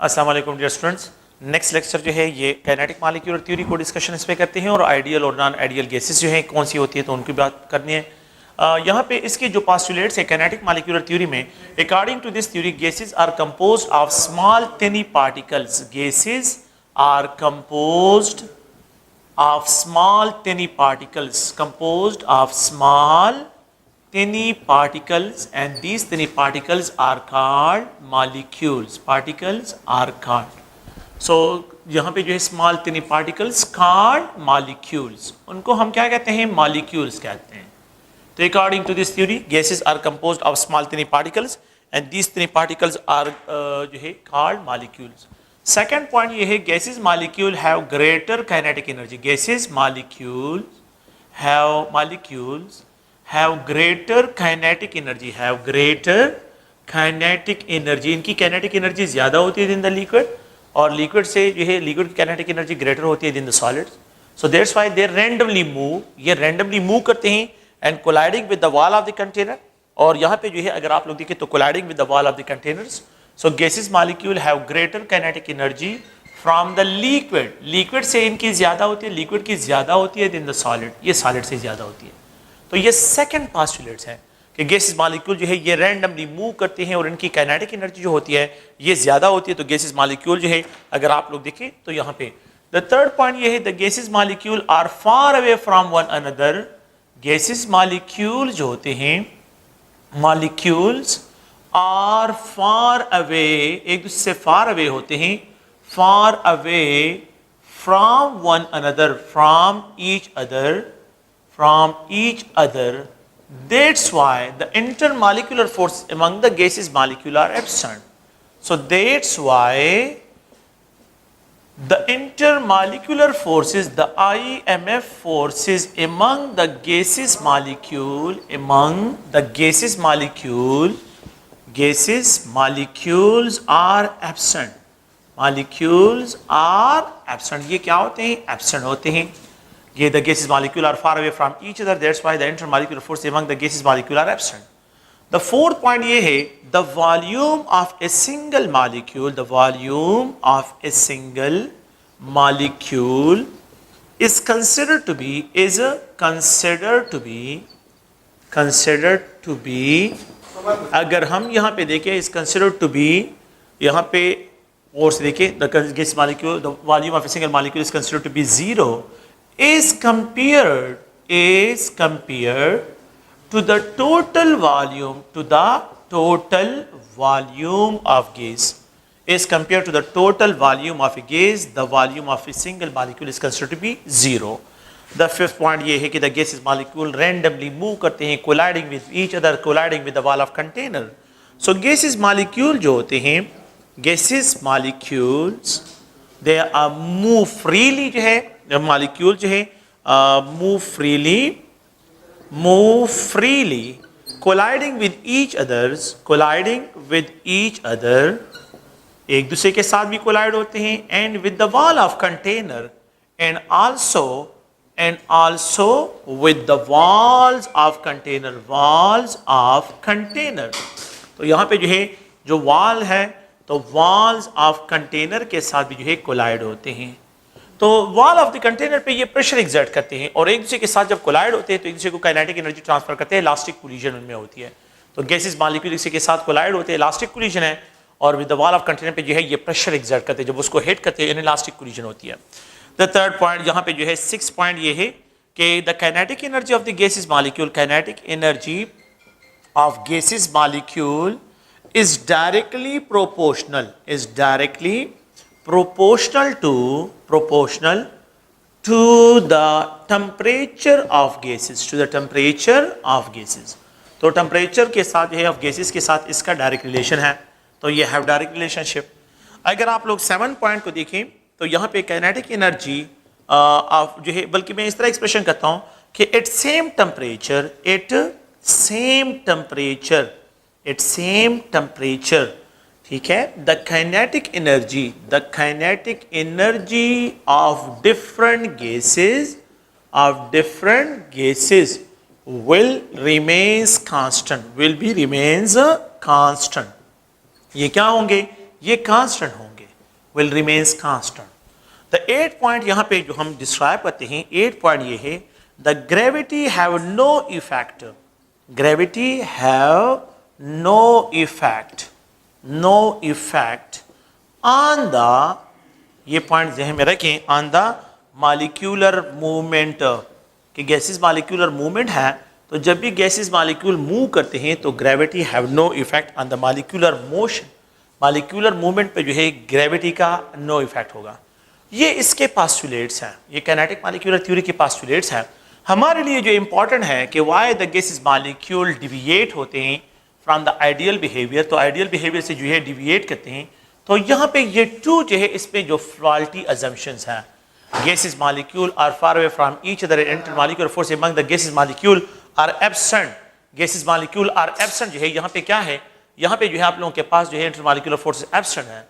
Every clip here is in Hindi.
अस्सलाम वालेकुम डियर स्टूडेंट्स। नेक्स्ट लेक्चर जो है ये काइनेटिक मॉलिक्यूलर थ्योरी को डिस्कशन इस पे करते हैं और आइडियल और नॉन आइडियल गैसेस जो है कौन सी होती है तो उनकी बात करनी है। यहाँ पे इसके जो पास्टुलेट्स है काइनेटिक मॉलिक्यूलर थ्योरी में, according to this theory gases are composed of small tiny particles. Gases are composed of small tiny particles, composed of small tiny particles, and these tiny particles are called molecules. Particles are called, so यहाँ पे जो है small tiny particles called molecules, उनको हम क्या कहते हैं? molecules कहते हैं। तो according to this theory gases are composed of small tiny particles and these tiny particles are जो है called molecules। सेकेंड पॉइंट ये है gases molecule have greater kinetic energy. Gases molecules have greater kinetic energy, have greater kinetic energy. इनकी काइनेटिक एनर्जी ज़्यादा होती है दिन द लिक्विड, और लिक्विड से जो है लिक्विड की काइनेटिक एनर्जी ग्रेटर होती है दिन the solid. So that's why they randomly move, ये रैंडमली मूव करते हैं and colliding with the wall of the container. और यहाँ पे जो है अगर आप लोग देखें तो colliding with the wall of the containers. So gases molecule have greater kinetic energy from the liquid. Liquid से इनकी ज़्यादा होती है, liquid की ज़्यादा होती है than the solid, ये solid से ज़्यादा होती है। तो ये second postulates है कि gases molecule जो है ये randomly move करते हैं और इनकी kinetic energy जो होती है ये ज़्यादा होती है। तो gases molecule जो है अगर आप लोग देखें तो यहाँ पे the third point ये है the gases molecule are far away from one another। gases molecule जो होते हैं molecules आर फार अवे, एक दूसरे से फार अवे होते हैं, far away from one another, from each other. That's why the intermolecular force among the gases molecule are absent. So that's why the intermolecular forces, the IMF forces among the gases molecule, gases molecules are absent। molecules are absent, ये क्या होते हैं? absent होते हैं। ये the gases molecule are far away from each other, that's why the intermolecular force among the gases molecule are absent। the fourth point ये है the volume of a single molecule, the volume of a single molecule is considered to be अगर हम यहाँ पे देखें इज कंसिडर्ड टू बी, यहाँ पे और से देखें the gas molecule, the volume of a single molecule is considered to be zero is compared to the total volume of gas, is compared to the total volume of a gas, the volume of a single molecule is considered to be zero। The fifth point ये है कि the gases molecule randomly move करते हैं colliding with each other, colliding with the wall of container। So gases molecule जो होते हैं, gases molecules they are move freely जो है, molecule जो है move freely colliding with each other, एक दूसरे के साथ भी कोलाइड होते हैं and with the wall of container and also with the walls of container। तो यहाँ पे जो है जो वॉल है तो walls of container के साथ भी जो है कोलाइड होते हैं। तो वॉल ऑफ द कंटेनर पे ये प्रेशर एग्जर्ट करते हैं और एक दूसरे के साथ जब कोलाइड होते हैं तो एक दूसरे को काइनेटिक एनर्जी ट्रांसफर करते हैं, इलास्टिक कोलिजन उनमें होती है। तो गैसेस मॉलिक्यूल एक दूसरे के साथ कोलाइड होते हैं, इलास्टिक कोलिजन है, और with the wall of container पे जो है ये प्रेशर एग्जर्ट करते हैं, जब उसको हिट करते हैं इलास्टिक कोलिजन होती है। द थर्ड पॉइंट यहाँ पे जो है सिक्स पॉइंट ये है कि the kinetic energy of the gases molecule, kinetic energy of gases molecule is directly proportional to the temperature of gases, तो टेम्परेचर के साथ जो है ऑफ गैसेस के साथ इसका डायरेक्ट रिलेशन है, तो ये हैव डायरेक्ट रिलेशनशिप। अगर आप लोग 7 पॉइंट को देखें तो यहाँ पे काइनेटिक एनर्जी ऑफ जो है, बल्कि मैं इस तरह एक्सप्रेशन करता हूँ कि एट सेम टेम्परेचर, ठीक है, the kinetic energy of different gases will remains constant। ये क्या होंगे? ये कांस्टेंट होंगे। will remains constant. The 8 point यहाँ पे जो हम डिस्क्राइब करते हैं 8 पॉइंट ये है, the gravity have no effect, gravity have no effect on the, ये पॉइंट जहन में रखें, on the molecular movement, कि गैसेस मॉलिक्यूलर मूवमेंट है, तो जब भी गैसेस मॉलिक्यूल मूव करते हैं तो gravity have no effect on the molecular motion, molecular movement पे जो है ग्रेविटी का नो इफेक्ट होगा। ये इसके पास्टुलेट्स हैं, ये काइनेटिक मॉलिक्यूलर थ्योरी के पास्टुलेट्स हैं। हमारे लिए जो इंपॉर्टेंट है कि why the gases molecule deviate होते हैं फ्रॉम द आइडियल बिहेवियर, तो आइडियल बिहेवियर से जो है डिविएट करते हैं, तो यहाँ पे ये टू जो है इसमें जो फॉल्टी अजम्पशंस हैं, gases molecule are far away from each other, intermolecular force among the gases molecule are absent, gases molecule are absent जो है यहाँ पे क्या है, यहाँ पे जो है आप लोगों के पास जो है intermolecular force absent है।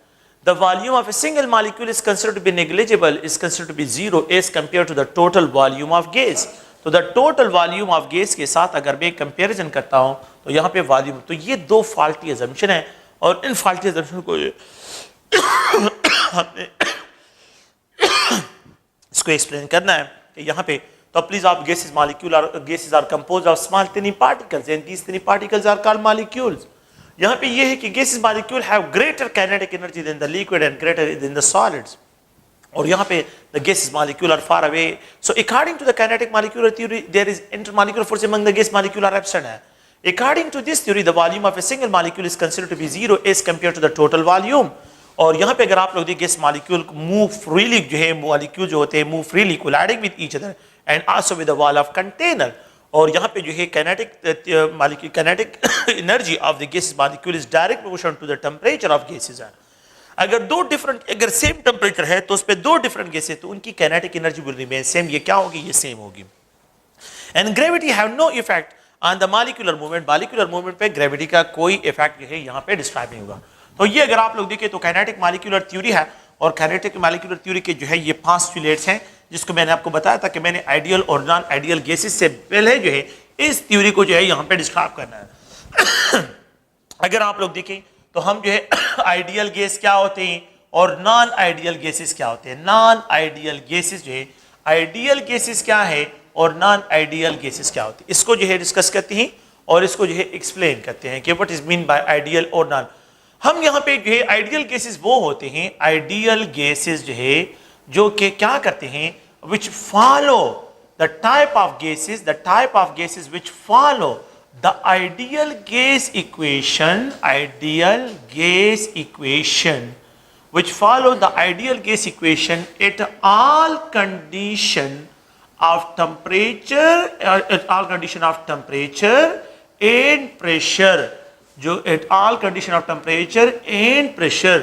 The volume of a single molecule is considered to be negligible, is considered to be zero as compared to the total volume of gas, तो the total volume of gas के साथ अगर मैं कंपेरिजन करता हूँ तो यहाँ पे वॉल्यूम, तो ये दो फॉल्टी अजम्पशन है और इन फॉल्टी अजम्पशन को हमने इसको एक्सप्लेन करना है कि यहाँ पे, तो प्लीज आप gases are composed of small tiny particles and these tiny particles are called molecules. यहाँ पे ये है कि gases molecule have greater kinetic energy than the liquid and greater than the solids, और यहाँ पे the gases molecule are far away, so according to the kinetic molecular theory there is intermolecular force among the gas molecule are absent है। According to this theory the volume of a single molecule is considered to be zero as compare to the total volume, और यहाँ पे अगर आप लोग देखिए गैस मॉलिक्यूल मूव फ्रीली जो है, मॉलिक्यूल जो होते हैं move freely colliding with each other and also with the wall of container, और यहाँ पे जो है kinetic energy of the gases molecule is direct proportional to the temperature of gases है। अगर दो डिफरेंट, अगर सेम टेंपरेचर है तो उस पे दो डिफरेंट गैसेस, तो उनकी kinetic energy will remain same, ये क्या होगी, ये सेम होगी। And gravity have no effect on the molecular movement, molecular movement पे ग्रेविटी का कोई इफेक्ट जो है यहाँ पे डिस्क्राइब नहीं होगा। तो ये अगर आप लोग देखें तो काइनेटिक मॉलिक्यूलर थ्योरी है, और काइनेटिक मॉलिक्यूलर थ्योरी के जो है ये 5 पोस्टुलेट्स हैं, जिसको मैंने आपको बताया था कि मैंने आइडियल और नॉन आइडियल गैसेस से पहले जो है इस थ्योरी को जो है यहाँ पे डिस्क्राइब करना है। अगर आप लोग देखें तो हम जो है आइडियल गैस क्या होते हैं और नॉन आइडियल गैसेस क्या होते हैं। नॉन आइडियल गैसेस जो है, आइडियल गैसेस क्या है और नॉन आइडियल गैसेस क्या होती है, इसको जो है डिस्कस करते हैं और इसको जो है एक्सप्लेन करते हैं कि what is mean by ideal और नॉन। हम यहाँ पे जो है आइडियल गैसेस वो होते हैं, आइडियल गैसेस जो है जो कि क्या करते हैं, which follow the type of gases which follow the ideal gas equation, which follow the ideal gas equation at all condition of temperature and pressure, जो at all condition of temperature and pressure,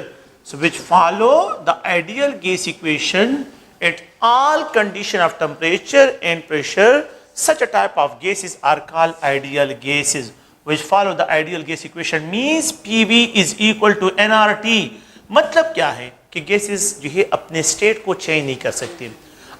so which follow the ideal gas equation at all condition of temperature and pressure, such a type of gases are called ideal gases which follow the ideal gas equation, means PV is equal to nRT। मतलब क्या है कि गैसेस जो है अपने स्टेट को चेंज नहीं कर सकते,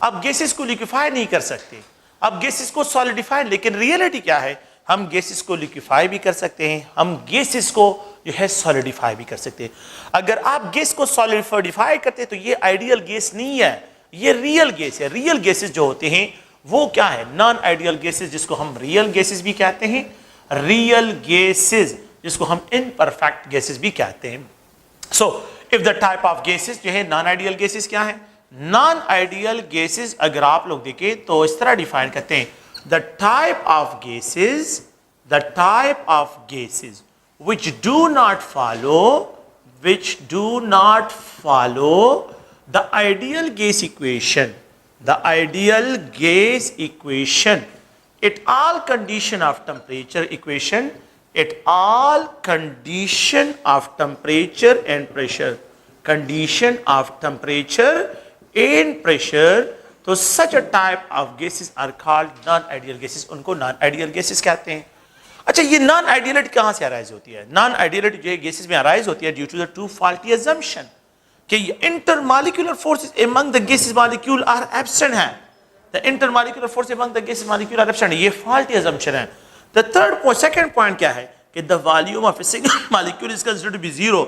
अब गैसेस को लिक्विफाई नहीं कर सकते, अब गैसेस को सॉलिडिफाई, लेकिन रियलिटी क्या है, हम गैसेस को लिक्विफाई भी कर सकते हैं, हम गैसेस को जो है सॉलिडिफाई भी कर सकते हैं। अगर आप गैस को सॉलिडिफाई करते हैं तो ये आइडियल गैस नहीं है, ये रियल गैस है। रियल गैसेस जो होते हैं वो क्या है, नॉन आइडियल गैसेस, जिसको हम रियल गैसेस भी कहते हैं, रियल गैसेस जिसको हम इनपरफेक्ट गैसेस भी कहते हैं। So if the type of gases जो है, नॉन आइडियल गैसेस क्या है, नॉन आइडियल गैसेस अगर आप लोग देखें तो इस तरह डिफाइन करते हैं, the type of gases which do not follow the ideal gas equation at all condition of temperature and pressure, तो such a type of gases are called non-ideal gases, उनको non-ideal gases कहते हैं। अच्छा, ये नॉन आइडियलिटी कहां से अराइज होती है? नॉन आइडियलिटी जो है गैसेस में अराइज होती है due to the two faulty assumption कि intermolecular forces among the gases molecule are absent है। The intermolecular force among the gases molecule are absent, ये फॉल्टी अजम्पशन है। द सेकंड पॉइंट क्या है कि the volume of a single molecule is considered to be zero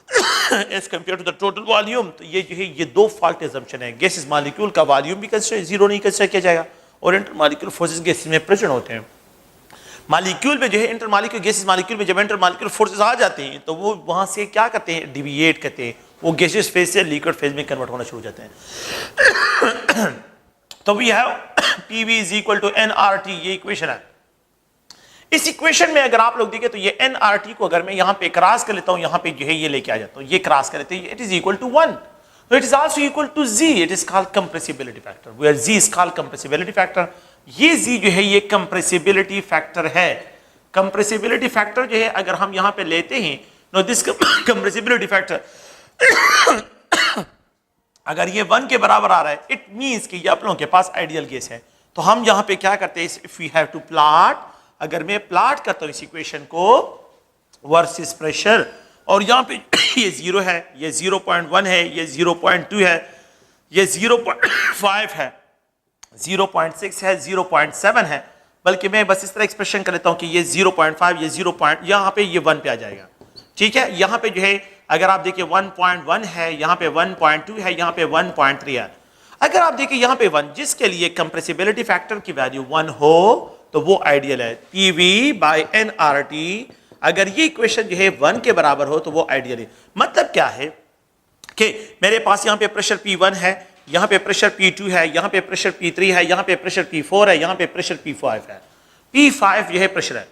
as compare to the total volume. तो ये जो है ये दो फॉल्ट एजम्पशन है। गैसेस मॉलिक्यूल का वॉल्यूम भी कंसिडर जीरो नहीं कंसिडर किया जाएगा, और इंटर मॉलिक्यूल फोर्सेस गैसेस में प्रेजेंट होते हैं। मॉलिक्यूल में जो है इंटर मॉलिक्यूल गैसेस मॉलिक्यूल में जब इंटर मॉलिक्यूल फोर्सेस आ जाते हैं तो वो वहां से क्या करते हैं, डिविएट करते हैं, वो गैसेस फेज से लिक्विड फेज में कन्वर्ट होना शुरू हो जाते हैं। तो we have PV is equal to nRT, ये इक्वेशन है। इस इक्वेशन में अगर आप लोग देखें तो ये nRT को अगर मैं यहां पे क्रॉस कर लेता हूं, यहां पे जो है ये लेके आ जाता हूं, ये क्रॉस कर लेते हैं, it is equal to 1। So it is also equal to Z. It is called compressibility factor. Where Z is called compressibility factor. ये Z जो है ये compressibility factor है। compressibility factor जो है अगर हम यहाँ पे लेते हैं, now this compressibility factor अगर ये 1 के बराबर आ रहा है, it means कि ये आप लोगों के पास आइडियल गैस है। तो हम यहाँ पे क्या करते हैं, if we have to plot, अगर मैं प्लॉट करता हूँ इस इक्वेशन को वर्सेस प्रेशर, और यहाँ पे ये 0 है, ये 0.1 है, ये 0.2 है, ये 0.5 है, 0.6 है, 0.7 है, बल्कि मैं बस इस तरह एक्सप्रेशन कर लेता हूँ कि ये 0.5, ये 0. यहाँ पे ये 1 पे आ जाएगा। ठीक है, यहाँ पे जो है अगर आप देखिए 1.1 है, यहाँ पे 1.2 है, यहाँ पे 1.3 है। अगर आप देखिए यहाँ पे 1, जिसके लिए कंप्रेसिबिलिटी फैक्टर की वैल्यू 1 हो तो वो आइडियल है। PV बाय nRT, अगर ये इक्वेशन जो है 1 के बराबर हो तो वो आइडियल है। मतलब क्या है कि मेरे पास यहाँ पे प्रेशर P1 है, यहाँ पे प्रेशर P2 है, यहाँ पे प्रेशर P3 है, यहाँ पे प्रेशर P4 है, यहाँ पे प्रेशर P5 है। P5 जो है प्रेशर है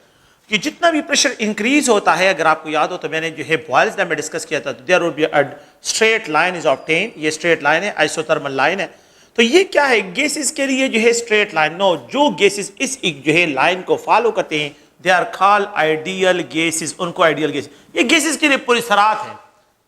कि जितना भी प्रेशर इंक्रीज होता है, अगर आपको याद हो तो मैंने जो है बॉयल्स लॉ में डिस्कस किया था, there would be a straight line is obtain. ये स्ट्रेट लाइन है, आइसोथर्मल लाइन है। तो ये क्या है, गैसेस के लिए जो है स्ट्रेट लाइन, नो, जो गैसेस इस जो है लाइन को फॉलो करते हैं they are called ideal gases, उनको आइडियल गैसेस। ये गैसेस के लिए पॉलीसरात है,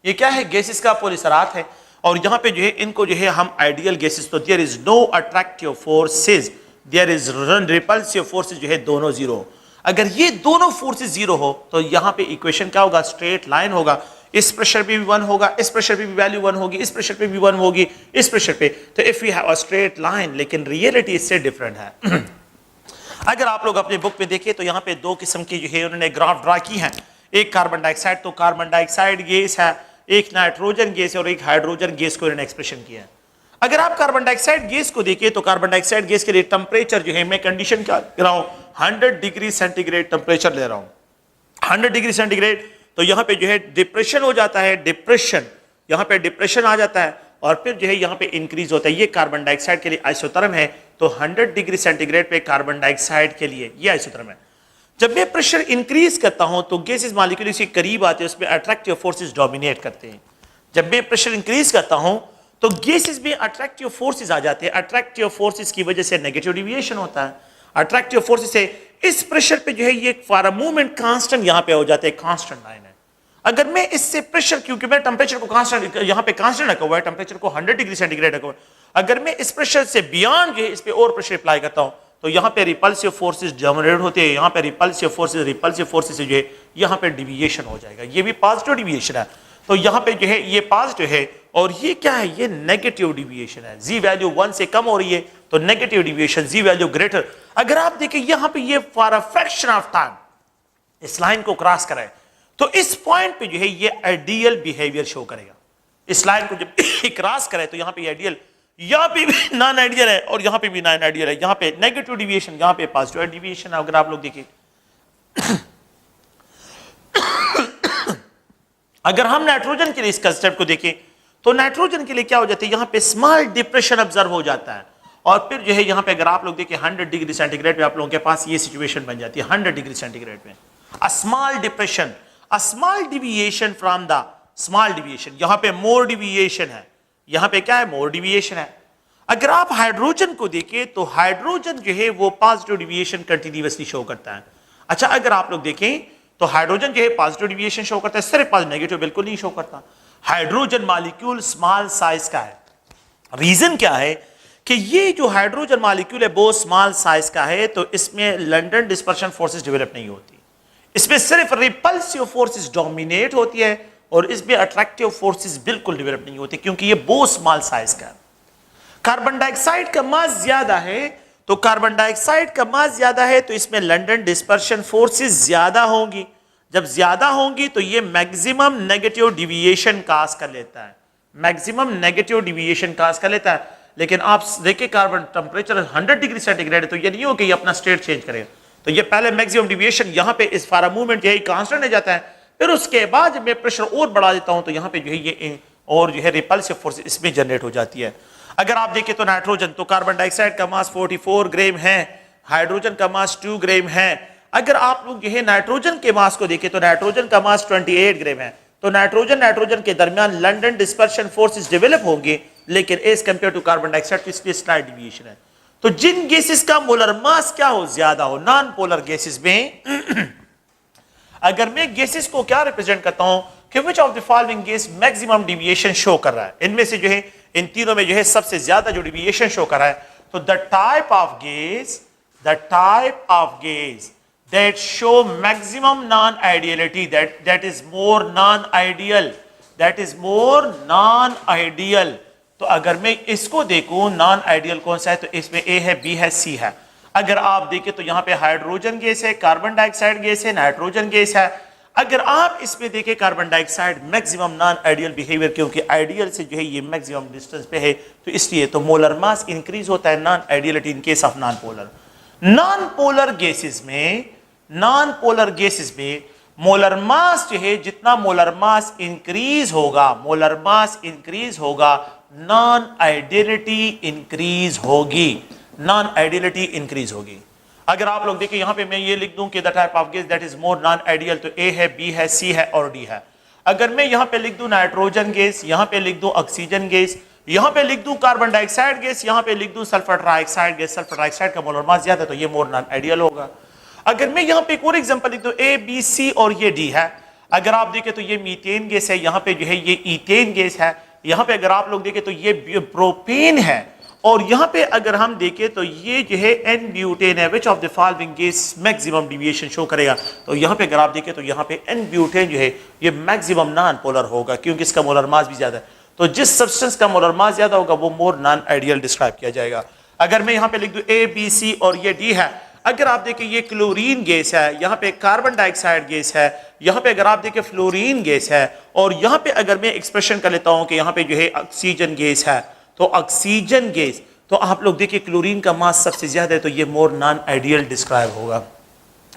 ये क्या है, गैसेस का पॉलीसरात है, और यहाँ पे जो है इनको जो है हम आइडियल गैसेस। तो there is no attractive forces, there is repulsive forces, जो है दोनों जीरो। अगर ये दोनों फोर्सेज जीरो हो तो यहाँ पे इक्वेशन क्या होगा, स्ट्रेट लाइन होगा। इस प्रेशर पे भी 1 होगा, इस प्रेशर पे भी वैल्यू 1 होगी, इस प्रेशर पे भी 1 होगी, इस प्रेशर पे। तो if we have a straight line, लेकिन रियलिटी इससे डिफरेंट है। अगर आप लोग अपने बुक में देखें तो यहाँ पे 2 किस्म की जो है उन्होंने ग्राफ ड्रा की है। एक कार्बन डाइऑक्साइड, तो कार्बन डाइऑक्साइड गैस है, एक नाइट्रोजन गैस है, और एक हाइड्रोजन गैस को इन्होंने एक्सप्रेशन किया है। अगर आप कार्बन डाइऑक्साइड गैस को देखिए तो कार्बन डाइऑक्साइड गैस के लिए टेम्परेचर जो है, मैं कंडीशन क्या ले रहा हूं, 100 डिग्री सेंटीग्रेड टेम्परेचर ले रहा हूं, 100 डिग्री सेंटीग्रेड। तो यहाँ पे जो है डिप्रेशन हो जाता है, डिप्रेशन, यहाँ पे डिप्रेशन आ जाता है, और फिर जो है यहाँ पे इंक्रीज होता है। ये कार्बन डाइऑक्साइड के लिए आइसोथर्म है, तो 100 डिग्री सेंटीग्रेड पे कार्बन डाइऑक्साइड के लिए ये आइसोथर्म है। जब मैं प्रेशर इंक्रीज करता हूं तो गैसेस मॉलिक्यूल के करीब आते हैं, उसमें अट्रैक्टिव फोर्सेस डोमिनेट करते हैं। जब मैं प्रेशर इंक्रीज करता हूं तो गैसेस में अट्रैक्टिव फोर्सेस आ जाते हैं। अट्रैक्टिव फोर्सेस की वजह से नेगेटिव डिविएशन होता है। अट्रैक्टिव फोर्सेस से इस प्रेशर पे जो है ये फॉर अ मोमेंट कांस्टेंट यहाँ पे हो जाते हैं, कांस्टेंट लाइन है। अगर मैं इससे प्रेशर, क्योंकि मैं टेम्परेचर को कांस्टेंट यहाँ पे कांस्टेंट रखा हुआ है, टेम्परेचर को 100 डिग्री सेंटीग्रेड रखा हुआ है, अगर मैं इस प्रेशर से बियॉन्ड जो है इस पे और प्रेशर अप्लाई करता हूं तो यहाँ पे रिपल्सिव फोर्सेस जनरेट होते हैं, यहाँ पे रिपल्सिव फोर्सेस जो है यहाँ पे डिविएशन हो जाएगा। ये भी पॉजिटिव डिविएशन है, तो यहाँ पे जो है ये पॉजिटिव है, और ये क्या है, ये नेगेटिव डिविएशन है। जी वैल्यू 1 से कम हो रही है तो नेगेटिव डिविएशन, जी वैल्यू ग्रेटर। अगर आप देखें यहाँ पे ये for a fraction of time इस लाइन को क्रॉस कराए तो इस पॉइंट पे जो है ये आइडियल बिहेवियर शो करेगा। इस लाइन को जब क्रॉस करे तो यहाँ पे आइडियल, यहाँ पे भी नॉन आइडियल है, और यहाँ पे भी नॉन आइडियल है। यहाँ पे नेगेटिव डिविएशन, यहाँ पे पॉजिटिव डिविएशन है। अगर आप लोग देखिए अगर हम नाइट्रोजन के लिए इस कंसेप्ट को देखें तो नाइट्रोजन के लिए क्या हो जाता है, यहाँ पे स्मॉल डिप्रेशन ऑब्जर्व हो जाता है, और फिर जो है यहाँ पे अगर आप लोग देखें 100 डिग्री सेंटीग्रेड पे आप लोगों के पास ये सिचुएशन बन जाती है। 100 डिग्री सेंटीग्रेड में a small depression, a small deviation from the small deviation, यहाँ पे मोर डिविएशन है, यहाँ पे क्या है, मोर डिविएशन है। अगर आप हाइड्रोजन को देखें तो हाइड्रोजन जो है वो पॉजिटिव डिविएशन कंटिन्यूअसली शो करता है। अच्छा, अगर आप लोग देखें तो हाइड्रोजन जो है पॉजिटिव डिविएशन शो करता है, सिर्फ नेगेटिव बिल्कुल नहीं शो करता। हाइड्रोजन मॉलिक्यूल स्मॉल साइज का है। रीजन क्या है कि ये जो हाइड्रोजन मॉलिक्यूल है वो स्मॉल साइज का है, तो इसमें लंडन डिस्पर्शन फोर्सेस डेवलप नहीं होती, इसमें सिर्फ रिपल्सिव फोर्सेस डोमिनेट होती है, और इसमें अट्रैक्टिव फोर्सेस बिल्कुल डेवलप नहीं होती, क्योंकि ये बहुत स्मॉल साइज का है। कार्बन डाइऑक्साइड का मास ज्यादा है, तो कार्बन डाइऑक्साइड का मास ज्यादा है तो इसमें लंडन डिस्पर्शन फोर्सेस ज्यादा होंगी। जब ज्यादा होंगी तो ये मैक्सिमम नेगेटिव डिविएशन काज कर लेता है, मैक्सिमम नेगेटिव डिविएशन काज कर लेता है। लेकिन आप देखिए कार्बन टेम्परेचर 100 डिग्री सेंटीग्रेड है तो ये नहीं हो कि ये अपना स्टेट चेंज करेगा, तो ये पहले मैक्सिमम डिविएशन यहाँ पे इस फारा मूवमेंट यही कांस्टेंट रह जाता है, फिर उसके बाद जब मैं प्रेशर और बढ़ा देता हूं तो यहाँ पे जो है ये और जो है रिपल्सिव फोर्स इसमें जनरेट हो जाती है। अगर आप देखें तो नाइट्रोजन, तो कार्बन डाइऑक्साइड का मास 44 ग्राम है, हाइड्रोजन का मास 2 ग्राम है। अगर आप लोग जो है नाइट्रोजन के मास को देखें तो नाइट्रोजन का मास 28 ग्राम है, तो नाइट्रोजन के दरमियान लंडन डिस्पर्शन फोर्सेस डेवलप होंगे, लेकिन as compare to carbon dioxide तो इसलिए स्लाइड डिविएशन है। तो जिन गैसेस का मोलर मास क्या हो, ज्यादा हो, नॉन पोलर गैसेस में अगर मैं गैसेस को क्या रिप्रेजेंट करता हूं कि which of the following gas maximum deviation show कर रहा है, इनमें से जो है इन तीनों में जो है सबसे ज्यादा जो डिविएशन शो कर रहा है, तो the type of gas that show maximum non-ideality, that is more non-ideal। तो अगर मैं इसको देखूं नॉन आइडियल कौन सा है, तो इसमें ए है, बी है, सी है। अगर आप देखें तो यहाँ पे हाइड्रोजन गैस है, कार्बन डाइऑक्साइड गैस है, नाइट्रोजन गैस है। अगर आप इसमें देखें carbon dioxide maximum non ideal behaviour, क्योंकि आइडियल से जो है ये मैक्सिमम डिस्टेंस पे है, तो इसलिए तो मोलर मास इंक्रीज होता है non ideality in case of non polar gases में मोलर मास जो है, जितना मोलर मास इंक्रीज होगा नॉन आइडियलिटी इंक्रीज होगी। अगर आप लोग देखें यहां पे मैं ये लिख दूं कि the type of gas that is more non ideal, तो ए है, बी है, सी है और डी है। अगर मैं यहां पे लिख दूं नाइट्रोजन गैस, यहां पे लिख दूं ऑक्सीजन गैस, यहां पे लिख दूं कार्बन डाइऑक्साइड गैस, यहां पे लिख दूं sulphur trioxide gas, sulphur trioxide का मोलर मास ज्यादा है तो ये मोर नॉन आइडियल होगा। अगर मैं यहां पे एक और एग्जांपल लिख दूं, ए, बी, सी और ये डी है। अगर आप देखें तो ये मीथेन गैस है, यहां पे जो है ये ईथेन गैस है, यहां पे अगर आप लोग देखें तो ये प्रोपेन है, और यहां पे अगर हम देखें तो ये जो है एन ब्यूटेन है। Which of the following gas maximum deviation show करेगा, तो यहां पे अगर आप देखें तो यहां पे एन ब्यूटेन जो है ये मैक्सिमम नॉन पोलर होगा, क्योंकि इसका मोलर मास भी ज्यादा है। तो जिस सब्सटेंस का मोलर मास ज्यादा होगा वो मोर नॉन आइडियल डिस्क्राइब किया जाएगा। अगर मैं यहां पे लिख दूं ए, बी, सी और ये डी है। अगर आप देखें ये क्लोरीन गैस है, यहाँ पे कार्बन डाइऑक्साइड गैस है, यहाँ पे अगर आप देखें फ्लोरीन गैस है, और यहाँ पे अगर मैं एक्सप्रेशन कर लेता हूँ कि यहाँ पे जो है ऑक्सीजन गैस है, तो ऑक्सीजन गैस, तो आप लोग देखिए क्लोरीन का मास सबसे ज्यादा है, तो ये मोर नॉन आइडियल डिस्क्राइब होगा।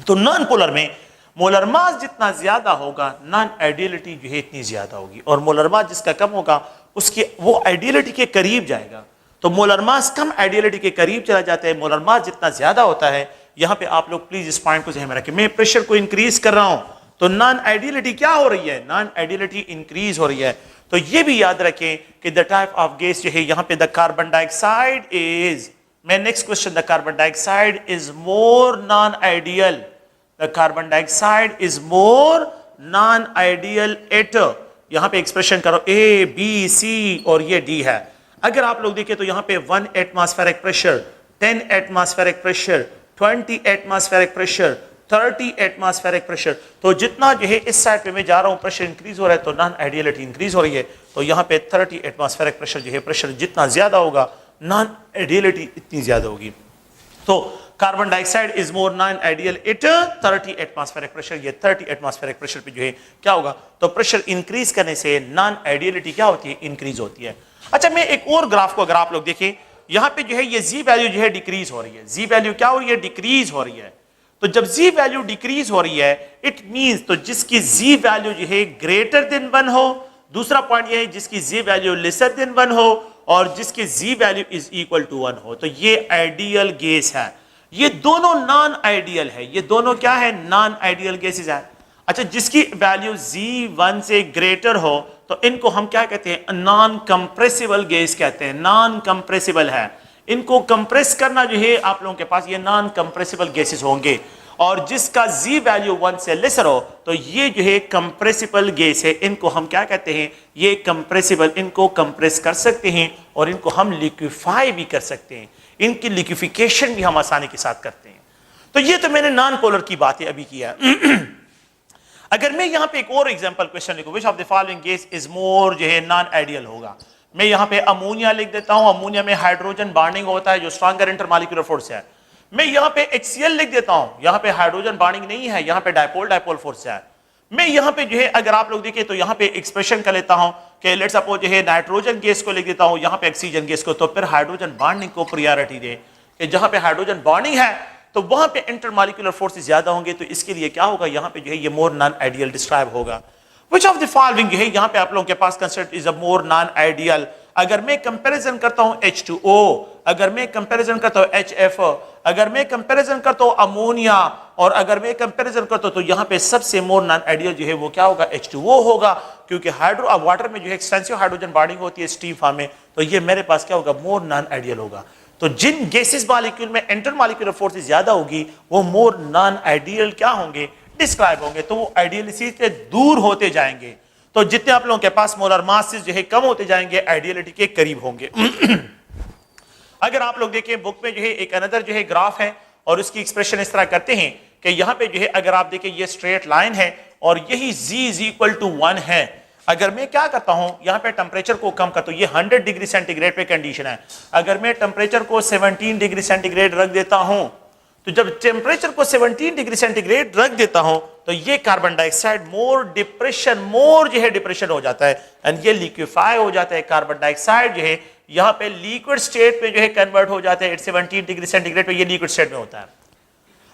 तो नॉन पोलर में मोलर मास जितना ज्यादा होगा नॉन आइडियलिटी जो है इतनी ज्यादा होगी, और मोलर मास जिसका कम होगा उसके वो आइडियलिटी के करीब जाएगा। तो मोलर मास कम आइडियलिटी के करीब चला जाता है, मोलर मास जितना ज्यादा होता है। यहां पे आप लोग प्लीज इस पॉइंट को ध्यान में रखें, मैं प्रेशर को इंक्रीज कर रहा हूं तो नॉन आइडियलिटी क्या हो रही है, नॉन आइडियलिटी इंक्रीज हो रही है। तो ये भी याद रखें कि द टाइप ऑफ गैस जो है यहां पे द कार्बन डाइऑक्साइड इज, मैं next question, the carbon dioxide is more non ideal, the carbon dioxide is more non ideal at, यहां पे एक्सप्रेशन करो ए, बी, सी और ये डी है। अगर आप लोग देखें तो यहां पे 1 atmospheric pressure, 10 atmospheric pressure, 20 atmospheric pressure, 30 atmospheric pressure. तो जितना जो है इस साइड पे मैं जा रहा हूं प्रेशर इंक्रीज हो रहा है, तो नॉन आइडियलिटी इंक्रीज हो रही है। तो यहाँ पे 30 एटमॉस्फेरिक प्रेशर जो है, प्रेशर जितना ज्यादा होगा नॉन आइडियलिटी इतनी ज्यादा होगी। तो carbon dioxide is more non ideal at 30 atmospheric pressure, ये 30 एटमॉस्फेरिक प्रेशर पे जो है क्या होगा, तो प्रेशर इंक्रीज करने से नॉन आइडियलिटी क्या होती है, इंक्रीज होती है। अच्छा, मैं एक और ग्राफ को अगर आप लोग देखें, यहां पे जो है ये जी वैल्यू जो है डिक्रीज हो रही है, जी वैल्यू क्या हो रही है, डिक्रीज हो रही है। तो जब जी वैल्यू डिक्रीज हो रही है इट मींस, तो जिसकी जी वैल्यू जो है ग्रेटर देन 1 हो, दूसरा पॉइंट ये है जिसकी जी वैल्यू लेसर देन 1 हो, और जिसकी जी वैल्यू इज इक्वल टू 1 हो, तो ये आइडियल गैस है। ये दोनों नॉन आइडियल है, ये दोनों क्या है, नॉन आइडियल गैसेस है। अच्छा, जिसकी वैल्यू जी1 से ग्रेटर हो तो इनको हम क्या कहते हैं, नॉन कंप्रेसिबल गैस कहते हैं, नॉन कंप्रेसिबल है। इनको कंप्रेस करना जो है आप लोगों के पास, ये नॉन कंप्रेसिबल गैसेस होंगे। और जिसका जी वैल्यू 1 से लेसर हो तो ये जो है कंप्रेसिबल गैस है, इनको हम क्या कहते हैं, ये कंप्रेसिबल, इनको कंप्रेस कर सकते हैं और इनको हम लिक्विफाई भी कर सकते हैं, इनकी लिक्विफिकेशन भी हम आसानी के साथ करते हैं। तो ये तो मैंने नॉन पोलर की बातें अभी किया। अगर मैं यहां पे एक और एग्जांपल क्वेश्चन लिखूं, which of the following gas is मोर जो है नॉन आइडियल होगा, मैं यहां पे अमोनिया लिख देता हूं, अमोनिया में हाइड्रोजन बॉन्डिंग होता है जो स्ट्रॉन्गर इंटरमॉलिक्यूलर फोर्स है। मैं यहां पे HCl लिख देता हूं, यहां पे हाइड्रोजन बॉन्डिंग नहीं है, यहां पे डायपोल फोर्स है। मैं यहाँ पे जो है अगर आप लोग देखें तो यहाँ पे एक्सप्रेशन कर लेता हूँ कि लेट्स सपोज जो है नाइट्रोजन गैस को लिख देता हूँ यहाँ पे ऑक्सीजन गैस को, तो फिर हाइड्रोजन बॉन्डिंग को प्रायोरिटी दे कि जहाँ पे हाइड्रोजन बॉन्डिंग है तो वहां पे इंटरमॉलिक्यूलर फोर्सेस ज्यादा होंगे, तो इसके लिए क्या होगा यहाँ पे जो है ये मोर नॉन आइडियल डिस्क्राइब होगा। Which of the following जो है यहाँ पे आप लोगों के पास concept is a more non ideal. अगर मैं कंपैरिजन करता हूं H2O, अगर मैं कंपैरिजन करता हूं HF, अगर मैं कंपैरिजन करता हूं अमोनिया, और अगर मैं कंपैरिजन करता हूं तो यहाँ पे सबसे मोर नॉन आइडियल जो है वो क्या होगा, H2O होगा, क्योंकि हाइड्रो वाटर में जो है एक्सटेंसिव हाइड्रोजन बॉन्डिंग होती है स्टीम फॉर्म में, तो ये मेरे पास क्या होगा, मोर नॉन आइडियल होगा। तो जिन गैसेस मॉलिक्यूल में इंटरमॉलिक्यूलर फोर्सेस ज्यादा होगी वो मोर नॉन आइडियल क्या होंगे, डिस्क्राइब होंगे, तो वो आइडियलिटी से दूर होते जाएंगे। तो जितने आप लोगों के पास मोलर मासेस जो है कम होते जाएंगे, आइडियलिटी के करीब होंगे। अगर आप लोग देखें बुक में जो है एक अनदर जो है ग्राफ है और उसकी एक्सप्रेशन इस तरह करते हैं कि यहाँ पे जो है अगर आप देखें ये स्ट्रेट लाइन है और यही z इज इक्वल टू 1 है। अगर मैं क्या करता हूं यहाँ पे टेम्परेचर को कम करता हूं, ये 100 डिग्री सेंटीग्रेड पे कंडीशन है, अगर मैं टेम्परेचर को 17 डिग्री सेंटीग्रेड रख देता हूं, तो जब टेम्परेचर को 17 डिग्री सेंटीग्रेड रख देता हूं तो ये कार्बन डाइऑक्साइड मोर जो है डिप्रेशन हो जाता है एंड ये लिक्विफाई हो जाता है। कार्बन डाइऑक्साइड जो है यहाँ पे लिक्विड स्टेट में जो है कन्वर्ट हो जाता है 17 डिग्री सेंटीग्रेड पे, ये लिक्विड स्टेट में होता है।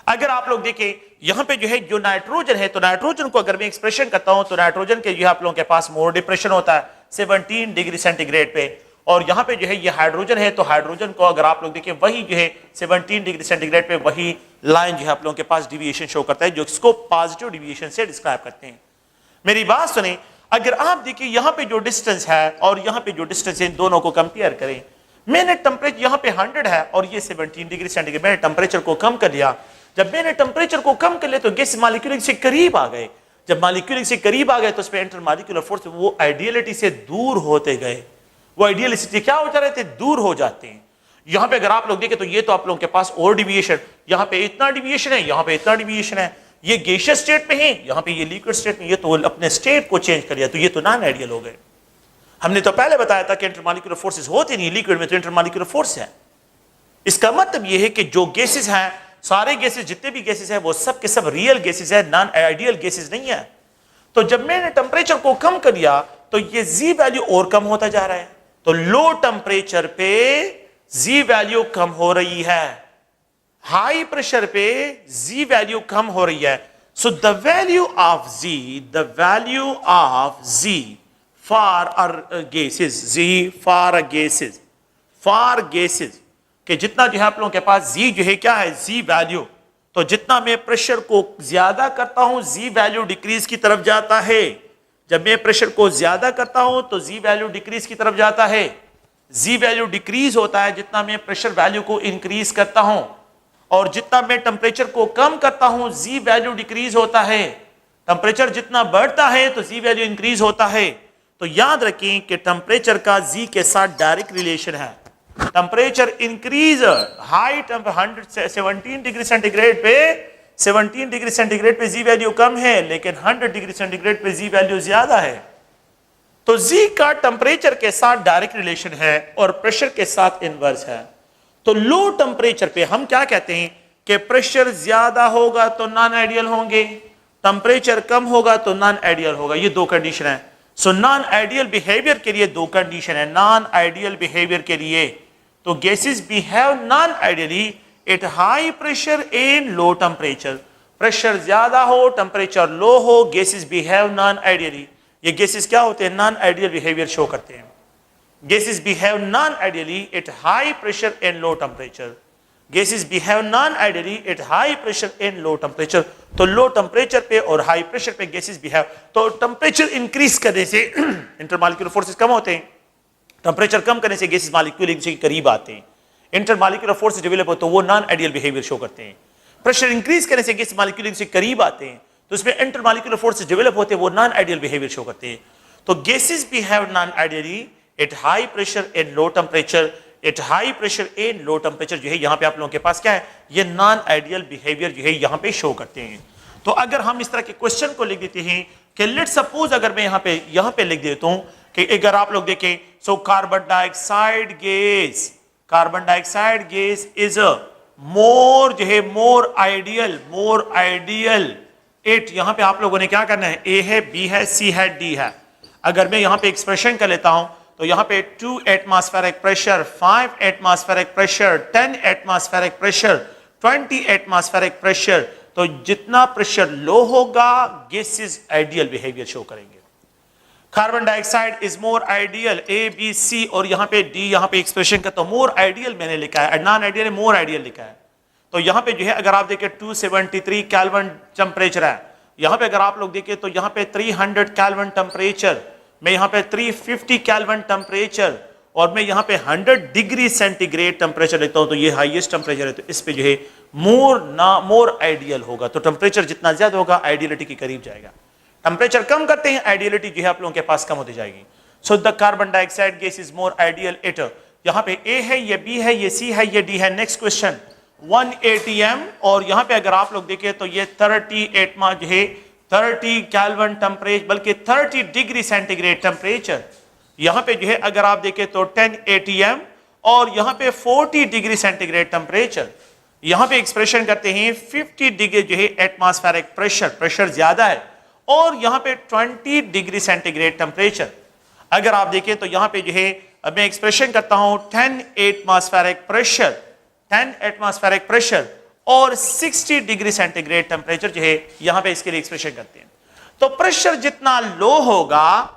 अगर आप लोग देखें यहाँ पे जो है जो नाइट्रोजन है, तो नाइट्रोजन को अगर मैं एक्सप्रेशन करता हूं तो नाइट्रोजन के जो आप लोगों के पास मोर डिप्रेशन होता है 17 डिग्री सेंटीग्रेड पे, और यहाँ पे जो है ये हाइड्रोजन है, तो हाइड्रोजन को अगर आप लोग देखें वही जो है 17 डिग्री सेंटीग्रेड पे वही लाइन जो है आप लोगों के पास डिविएशन शो करता है, जो इसको पॉजिटिव डिविएशन से डिस्क्राइब करते हैं। मेरी बात सुने, अगर आप देखिए यहाँ पे जो डिस्टेंस है और यहाँ पे जो डिस्टेंस है, इन दोनों को कंपेयर करें, मैंने टेम्परेचर यहाँ पे 100 है और ये 17 डिग्री सेंटीग्रेड, मैंने टेम्परेचर को कम कर लिया। जब मैंने टेम्परेचर को कम कर लिया तो गैस मॉलिक्यूल से करीब आ गए, जब मॉलिक्यूल से करीब आ गए तो उसमें इंटरमॉलिक्यूलर फोर्स वो आइडियलिटी से दूर होते गए, वो आइडियलिटी क्या हो जा रहे थे, दूर हो जाते हैं। यहाँ पे अगर आप लोग देखें तो ये तो आप लोगों के पास और डिविएशन, यहाँ पे इतना डिविएशन है, यहाँ पे इतना डिविएशन है, ये गैसियस स्टेट में है, यहाँ पे ये लिक्विड स्टेट में, ये तो अपने स्टेट को चेंज कर लिया, तो ये तो नॉन आइडियल हो गए। हमने तो पहले बताया था कि इंटरमॉलिक्यूलर फोर्सेस होती नहीं, लिक्विड में तो इंटरमॉलिक्यूलर फोर्स है। इसका मतलब ये है कि जो गैसेस हैं, सारे गैसेस जितने भी गैसेस हैं वो सब के सब रियल गैसेस है, नॉन आइडियल गैसेस नहीं है। तो जब मैंने टेम्परेचर को कम कर दिया तो ये जी वैल्यू और कम होता जा रहा है, तो लो टेम्परेचर पे जी वैल्यू कम हो रही है, हाई प्रेशर पे जी वैल्यू कम हो रही है। So the value of G for gases कि जितना जो है आप लोगों के पास जी जो है क्या है, जी वैल्यू, तो जितना मैं प्रेशर को ज्यादा करता हूं जी वैल्यू डिक्रीज की तरफ जाता है। जब मैं प्रेशर को ज्यादा करता हूं तो जी वैल्यू डिक्रीज की तरफ जाता है। जी वैल्यू डिक्रीज होता है जितना मैं प्रेशर वैल्यू को इंक्रीज करता हूं, और जितना मैं टेम्परेचर को कम करता हूं जी वैल्यू डिक्रीज होता है। टेम्परेचर जितना बढ़ता है तो जी वैल्यू इंक्रीज होता है। तो याद रखें कि टेम्परेचर का जी के साथ डायरेक्ट रिलेशन है। Temperature increase, high 17 degree centigrade पे 17 डिग्री सेंटीग्रेड पे जी वैल्यू कम है, लेकिन 100 डिग्री सेंटीग्रेड पे जी वैल्यू ज्यादा है। तो जी का टेम्परेचर के साथ डायरेक्ट रिलेशन है और प्रेशर के साथ इनवर्स है। तो लो टेम्परेचर पे हम क्या कहते हैं कि प्रेशर ज्यादा होगा तो नॉन आइडियल होंगे, टेम्परेचर कम होगा तो नॉन आइडियल होगा। ये दो कंडीशन है। सो नॉन आइडियल बिहेवियर के लिए दो कंडीशन है। नॉन आइडियल बिहेवियर के लिए तो gases behave non ideally at high pressure and low temperature. Pressure ज्यादा हो, टेम्परेचर लो हो, गैसेस बिहेव नॉन आइडियली। ये गैसेस क्या होते हैं, नॉन आइडियल बिहेवियर शो करते हैं। Gases behave non ideally at high pressure and low temperature. Gases behave non ideally at high pressure and low temperature. तो लो टेम्परेचर पे और हाई प्रेशर पे गैसेस बिहेव, तो टेम्परेचर इंक्रीज करने से इंटरमॉलिक्यूलर फोर्सेस कम होते हैं, टेम्परेचर कम करने से गैसेस मॉलिक्यूल के करीब आते हैं, इंटरमॉलिक्यूलर फोर्सेस डेवलप होते हैं, वो नॉन आइडियल बिहेवियर शो करते हैं। प्रेशर इंक्रीज करने से गैस मॉलिक्यूल से करीब आते हैं, तो इसमें इंटरमॉलिक्यूलर फोर्सेस डेवलप होते हैं, वो नॉन आइडियल बिहेवियर शो करते हैं। तो gases behave non ideally at high pressure and low temperature. At high pressure and low temperature जो है यहाँ पे आप लोगों के पास क्या है, ये नॉन आइडियल बिहेवियर जो है यहाँ पे शो करते हैं। तो अगर हम इस तरह के क्वेश्चन को लिख देते हैं कि लेट्स सपोज, अगर मैं यहाँ पे लिख देता हूं कि अगर आप लोग देखें, so carbon dioxide gas is मोर जो है मोर आइडियल 8 यहां पे आप लोगों ने क्या करना है, ए है, बी है, सी है, डी है। अगर मैं यहां पे एक्सप्रेशन कर लेता हूं तो यहां पे 2 atmospheric pressure, 5 atmospheric pressure, 10 atmospheric pressure, 20 atmospheric pressure. तो जितना प्रेशर लो होगा गैसेस आइडियल बिहेवियर शो करेंगे। Carbon dioxide is more ideal, A B C, और यहां पे डी, यहां पे एक्सप्रेशन का तो मोर आइडियल मैंने लिखा है, नॉन आइडियल मोर आइडियल लिखा है। तो यहां पे जो है अगर आप देखें 273 केल्विन टेम्परेचर है, यहां पे अगर आप लोग देखें तो यहां पे 300 केल्विन टेम्परेचर, मैं यहां पे 350 केल्विन टेम्परेचर, और मैं यहां पे 100 डिग्री सेंटीग्रेड टेम्परेचर लेता हूं, तो ये हाईएस्ट टेम्परेचर है, तो इस पे जो है मोर आइडियल होगा। तो टेम्परेचर जितना ज्यादा होगा आइडियलिटी के करीब जाएगा। टेम्परेचर कम करते हैं आइडियलिटी जो है आप लोगों के पास कम होती जाएगी। So the carbon dioxide gas is more ideal at, यहां पे ए है, ये बी है, ये सी है, ये डी है। नेक्स्ट क्वेश्चन 1 atm, और यहां पे अगर आप लोग देखें तो ये 38 जो है 30 केल्विन टेम्परेचर, बल्कि 30 डिग्री सेंटीग्रेड टेम्परेचर। यहां पे जो है अगर आप देखें तो 10 atm, और यहां पे 40 डिग्री सेंटीग्रेड टेम्परेचर। यहां पे एक्सप्रेशन करते हैं 50 डिग्री जो है एटमॉस्फेरिक प्रेशर, प्रेशर ज्यादा है, और यहां पे 20 डिग्री सेंटीग्रेड टेम्परेचर। अगर आप देखें तो यहां पे जो है मैं एक्सप्रेशन करता हूं 10 एटमॉस्फेरिक प्रेशर, 10 एटमॉस्फेरिक प्रेशर और 60 डिग्री सेंटीग्रेड टेम्परेचर जो है यहां पे इसके लिए एक्सप्रेशन करते हैं। तो प्रेशर जितना लो होगा,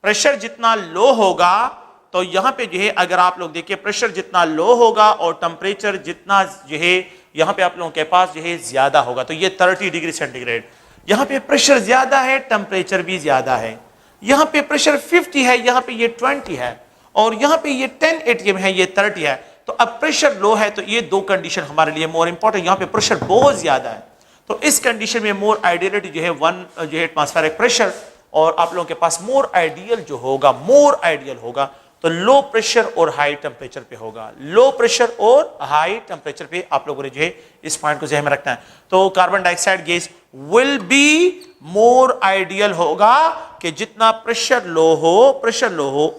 प्रेशर जितना लो होगा, तो यहां पे जो है अगर आप लोग देखिए प्रेशर जितना लो होगा और टेम्परेचर जितना जो है यहां पे आप लोगों के पास जो है ज्यादा होगा। तो ये 30 डिग्री सेंटीग्रेड, यहां पे प्रेशर ज्यादा है, टेम्परेचर भी ज्यादा है। यहां पे प्रेशर 50 है, यहां पे ये 20 है, और यहां पे ये 10 atm है, ये 30 है। तो अब प्रेशर लो है, तो ये दो कंडीशन हमारे लिए मोर इंपॉर्टेंट। यहां पे प्रेशर बहुत ज्यादा है, तो इस कंडीशन में मोर आइडियलिटी जो है 1 जो है एटमॉस्फेरिक प्रेशर, और आप लोगों के पास मोर आइडियल जो होगा, मोर आइडियल होगा तो लो प्रेशर और हाई टेम्परेचर पे होगा। लो प्रेशर और हाई टेम्परेचर पे आप लोगों ने जो है इस पॉइंट को ध्यान में रखना है। तो carbon dioxide gas will be more ideal होगा कि जितना प्रेशर लो हो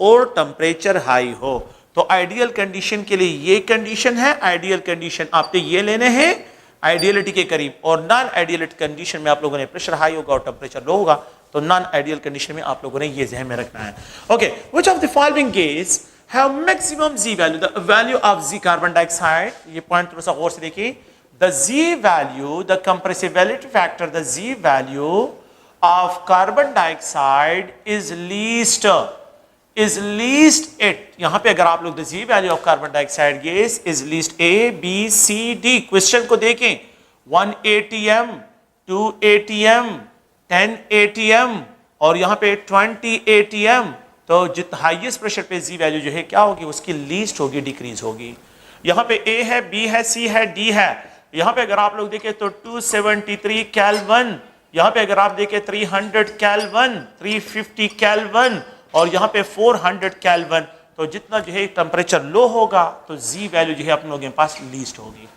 और टेम्परेचर हाई हो। तो आइडियल कंडीशन के लिए ये कंडीशन है, आइडियल कंडीशन आपने ये लेने हैं आइडियलिटी के करीब, और नॉन आइडियलिटी कंडीशन में आप लोगों ने प्रेशर हाई होगा और टेम्परेचर लो होगा। तो नॉन आइडियल कंडीशन में आप लोगों ने ये ध्यान में रखना है। Okay, which of the following gas have maximum G value, the value of G carbon dioxide, ये पॉइंट थोड़ा सा गौर से देखिए। The ji value, the compressibility factor, the ji value of carbon dioxide is least at. यहां पे अगर आप लोग the ji value of carbon dioxide gas is least A B C D. Question को देखें 1 atm, 2 atm, 10 atm और यहां पे 20 atm। तो जित हाईएस्ट प्रेशर पे जी वैल्यू जो है क्या होगी, उसकी लीस्ट होगी, डिक्रीज होगी। यहां पे ए है, बी है, सी है, डी है। यहां पे अगर आप लोग देखें तो 273 केल्विन, यहां पे अगर आप देखें 300 केल्विन, 350 केल्विन, और यहां पे 400 केल्विन। तो जितना जो है टेम्परेचर लो होगा तो जी वैल्यू जो है अपने लोगों के पास लीस्ट होगी।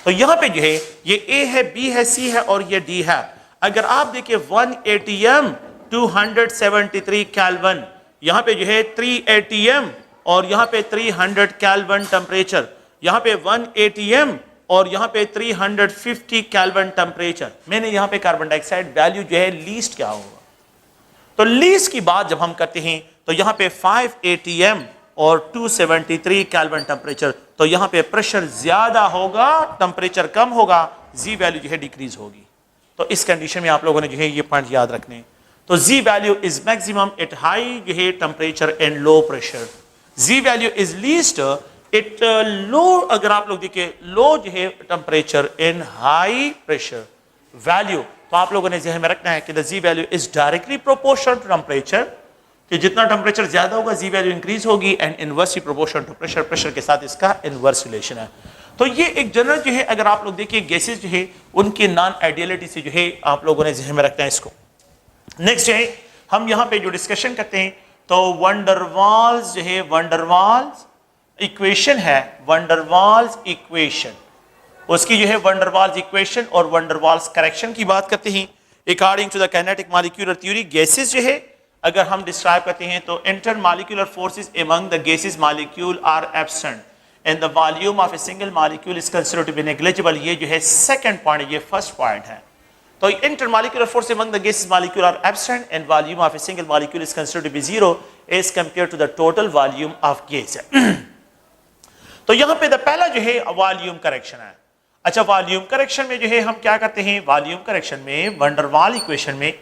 तो यहां पे जो है ये ए है, बी है, सी है और ये डी है। अगर आप देखिए 1 atm 273 केल्विन, यहां पे जो है 3 atm और यहां पे 300 केल्विन टेम्परेचर, यहां पे 1 atm और यहां पे 350 केल्विन टेम्परेचर। मैंने यहां पे कार्बन डाइऑक्साइड वैल्यू जो है लीस्ट क्या होगा, तो लीस्ट की बात जब हम करते हैं तो यहां पे 5 atm और 273 केल्विन टेम्परेचर। तो यहां पे प्रेशर ज्यादा होगा, टेम्परेचर कम होगा, जी वैल्यू जो है डिक्रीज होगी। तो इस कंडीशन में आप लोगों ने जो है ये पॉइंट याद रखने। तो Z value is maximum at high जो है temperature and low pressure, Z value is least at low, अगर आप लोग देखिए लो जो है temperature and high pressure value. तो आप लोगों ने ध्यान में रखना है कि the ji value is directly proportional to temperature, कि जितना टेम्परेचर ज्यादा होगा जी वैल्यू इंक्रीज होगी, and inversely proportional to pressure, pressure के साथ इसका इनवर्स रिलेशन है। तो ये एक जनरल जो है अगर आप लोग देखिए गैसेस जो है उनकी नॉन आइडियलिटी से जो है आप लोगों ने ध्यान में रखना है इसको। नेक्स्ट जो है हम यहाँ पे जो डिस्कशन करते हैं तो वंडरवाल्स जो है, वंडरवाल्स इक्वेशन है, वंडरवाल्स इक्वेशन, उसकी जो है वंडरवाल्स इक्वेशन और वंडरवाल्स करेक्शन की बात करते हैं। According to the kinetic molecular theory, gases जो है अगर हम डिस्क्राइब करते हैं तो intermolecular forces among the gases molecule are absent and the volume of a single molecule is considered to be negligible. ये जो है सेकंड पॉइंट, ये फर्स्ट पॉइंट है। तो intermolecular force among the gaseous molecule are absent and volume of a single molecule is considered to be zero as compared to the total volume of gas. तो यहां पे पहला जो है वॉल्यूम करेक्शन है. अच्छा, वॉल्यूम करेक्शन में जो है हम क्या करते हैं, वॉल्यूम करेक्शन में वैन डर वाल इक्वेशन में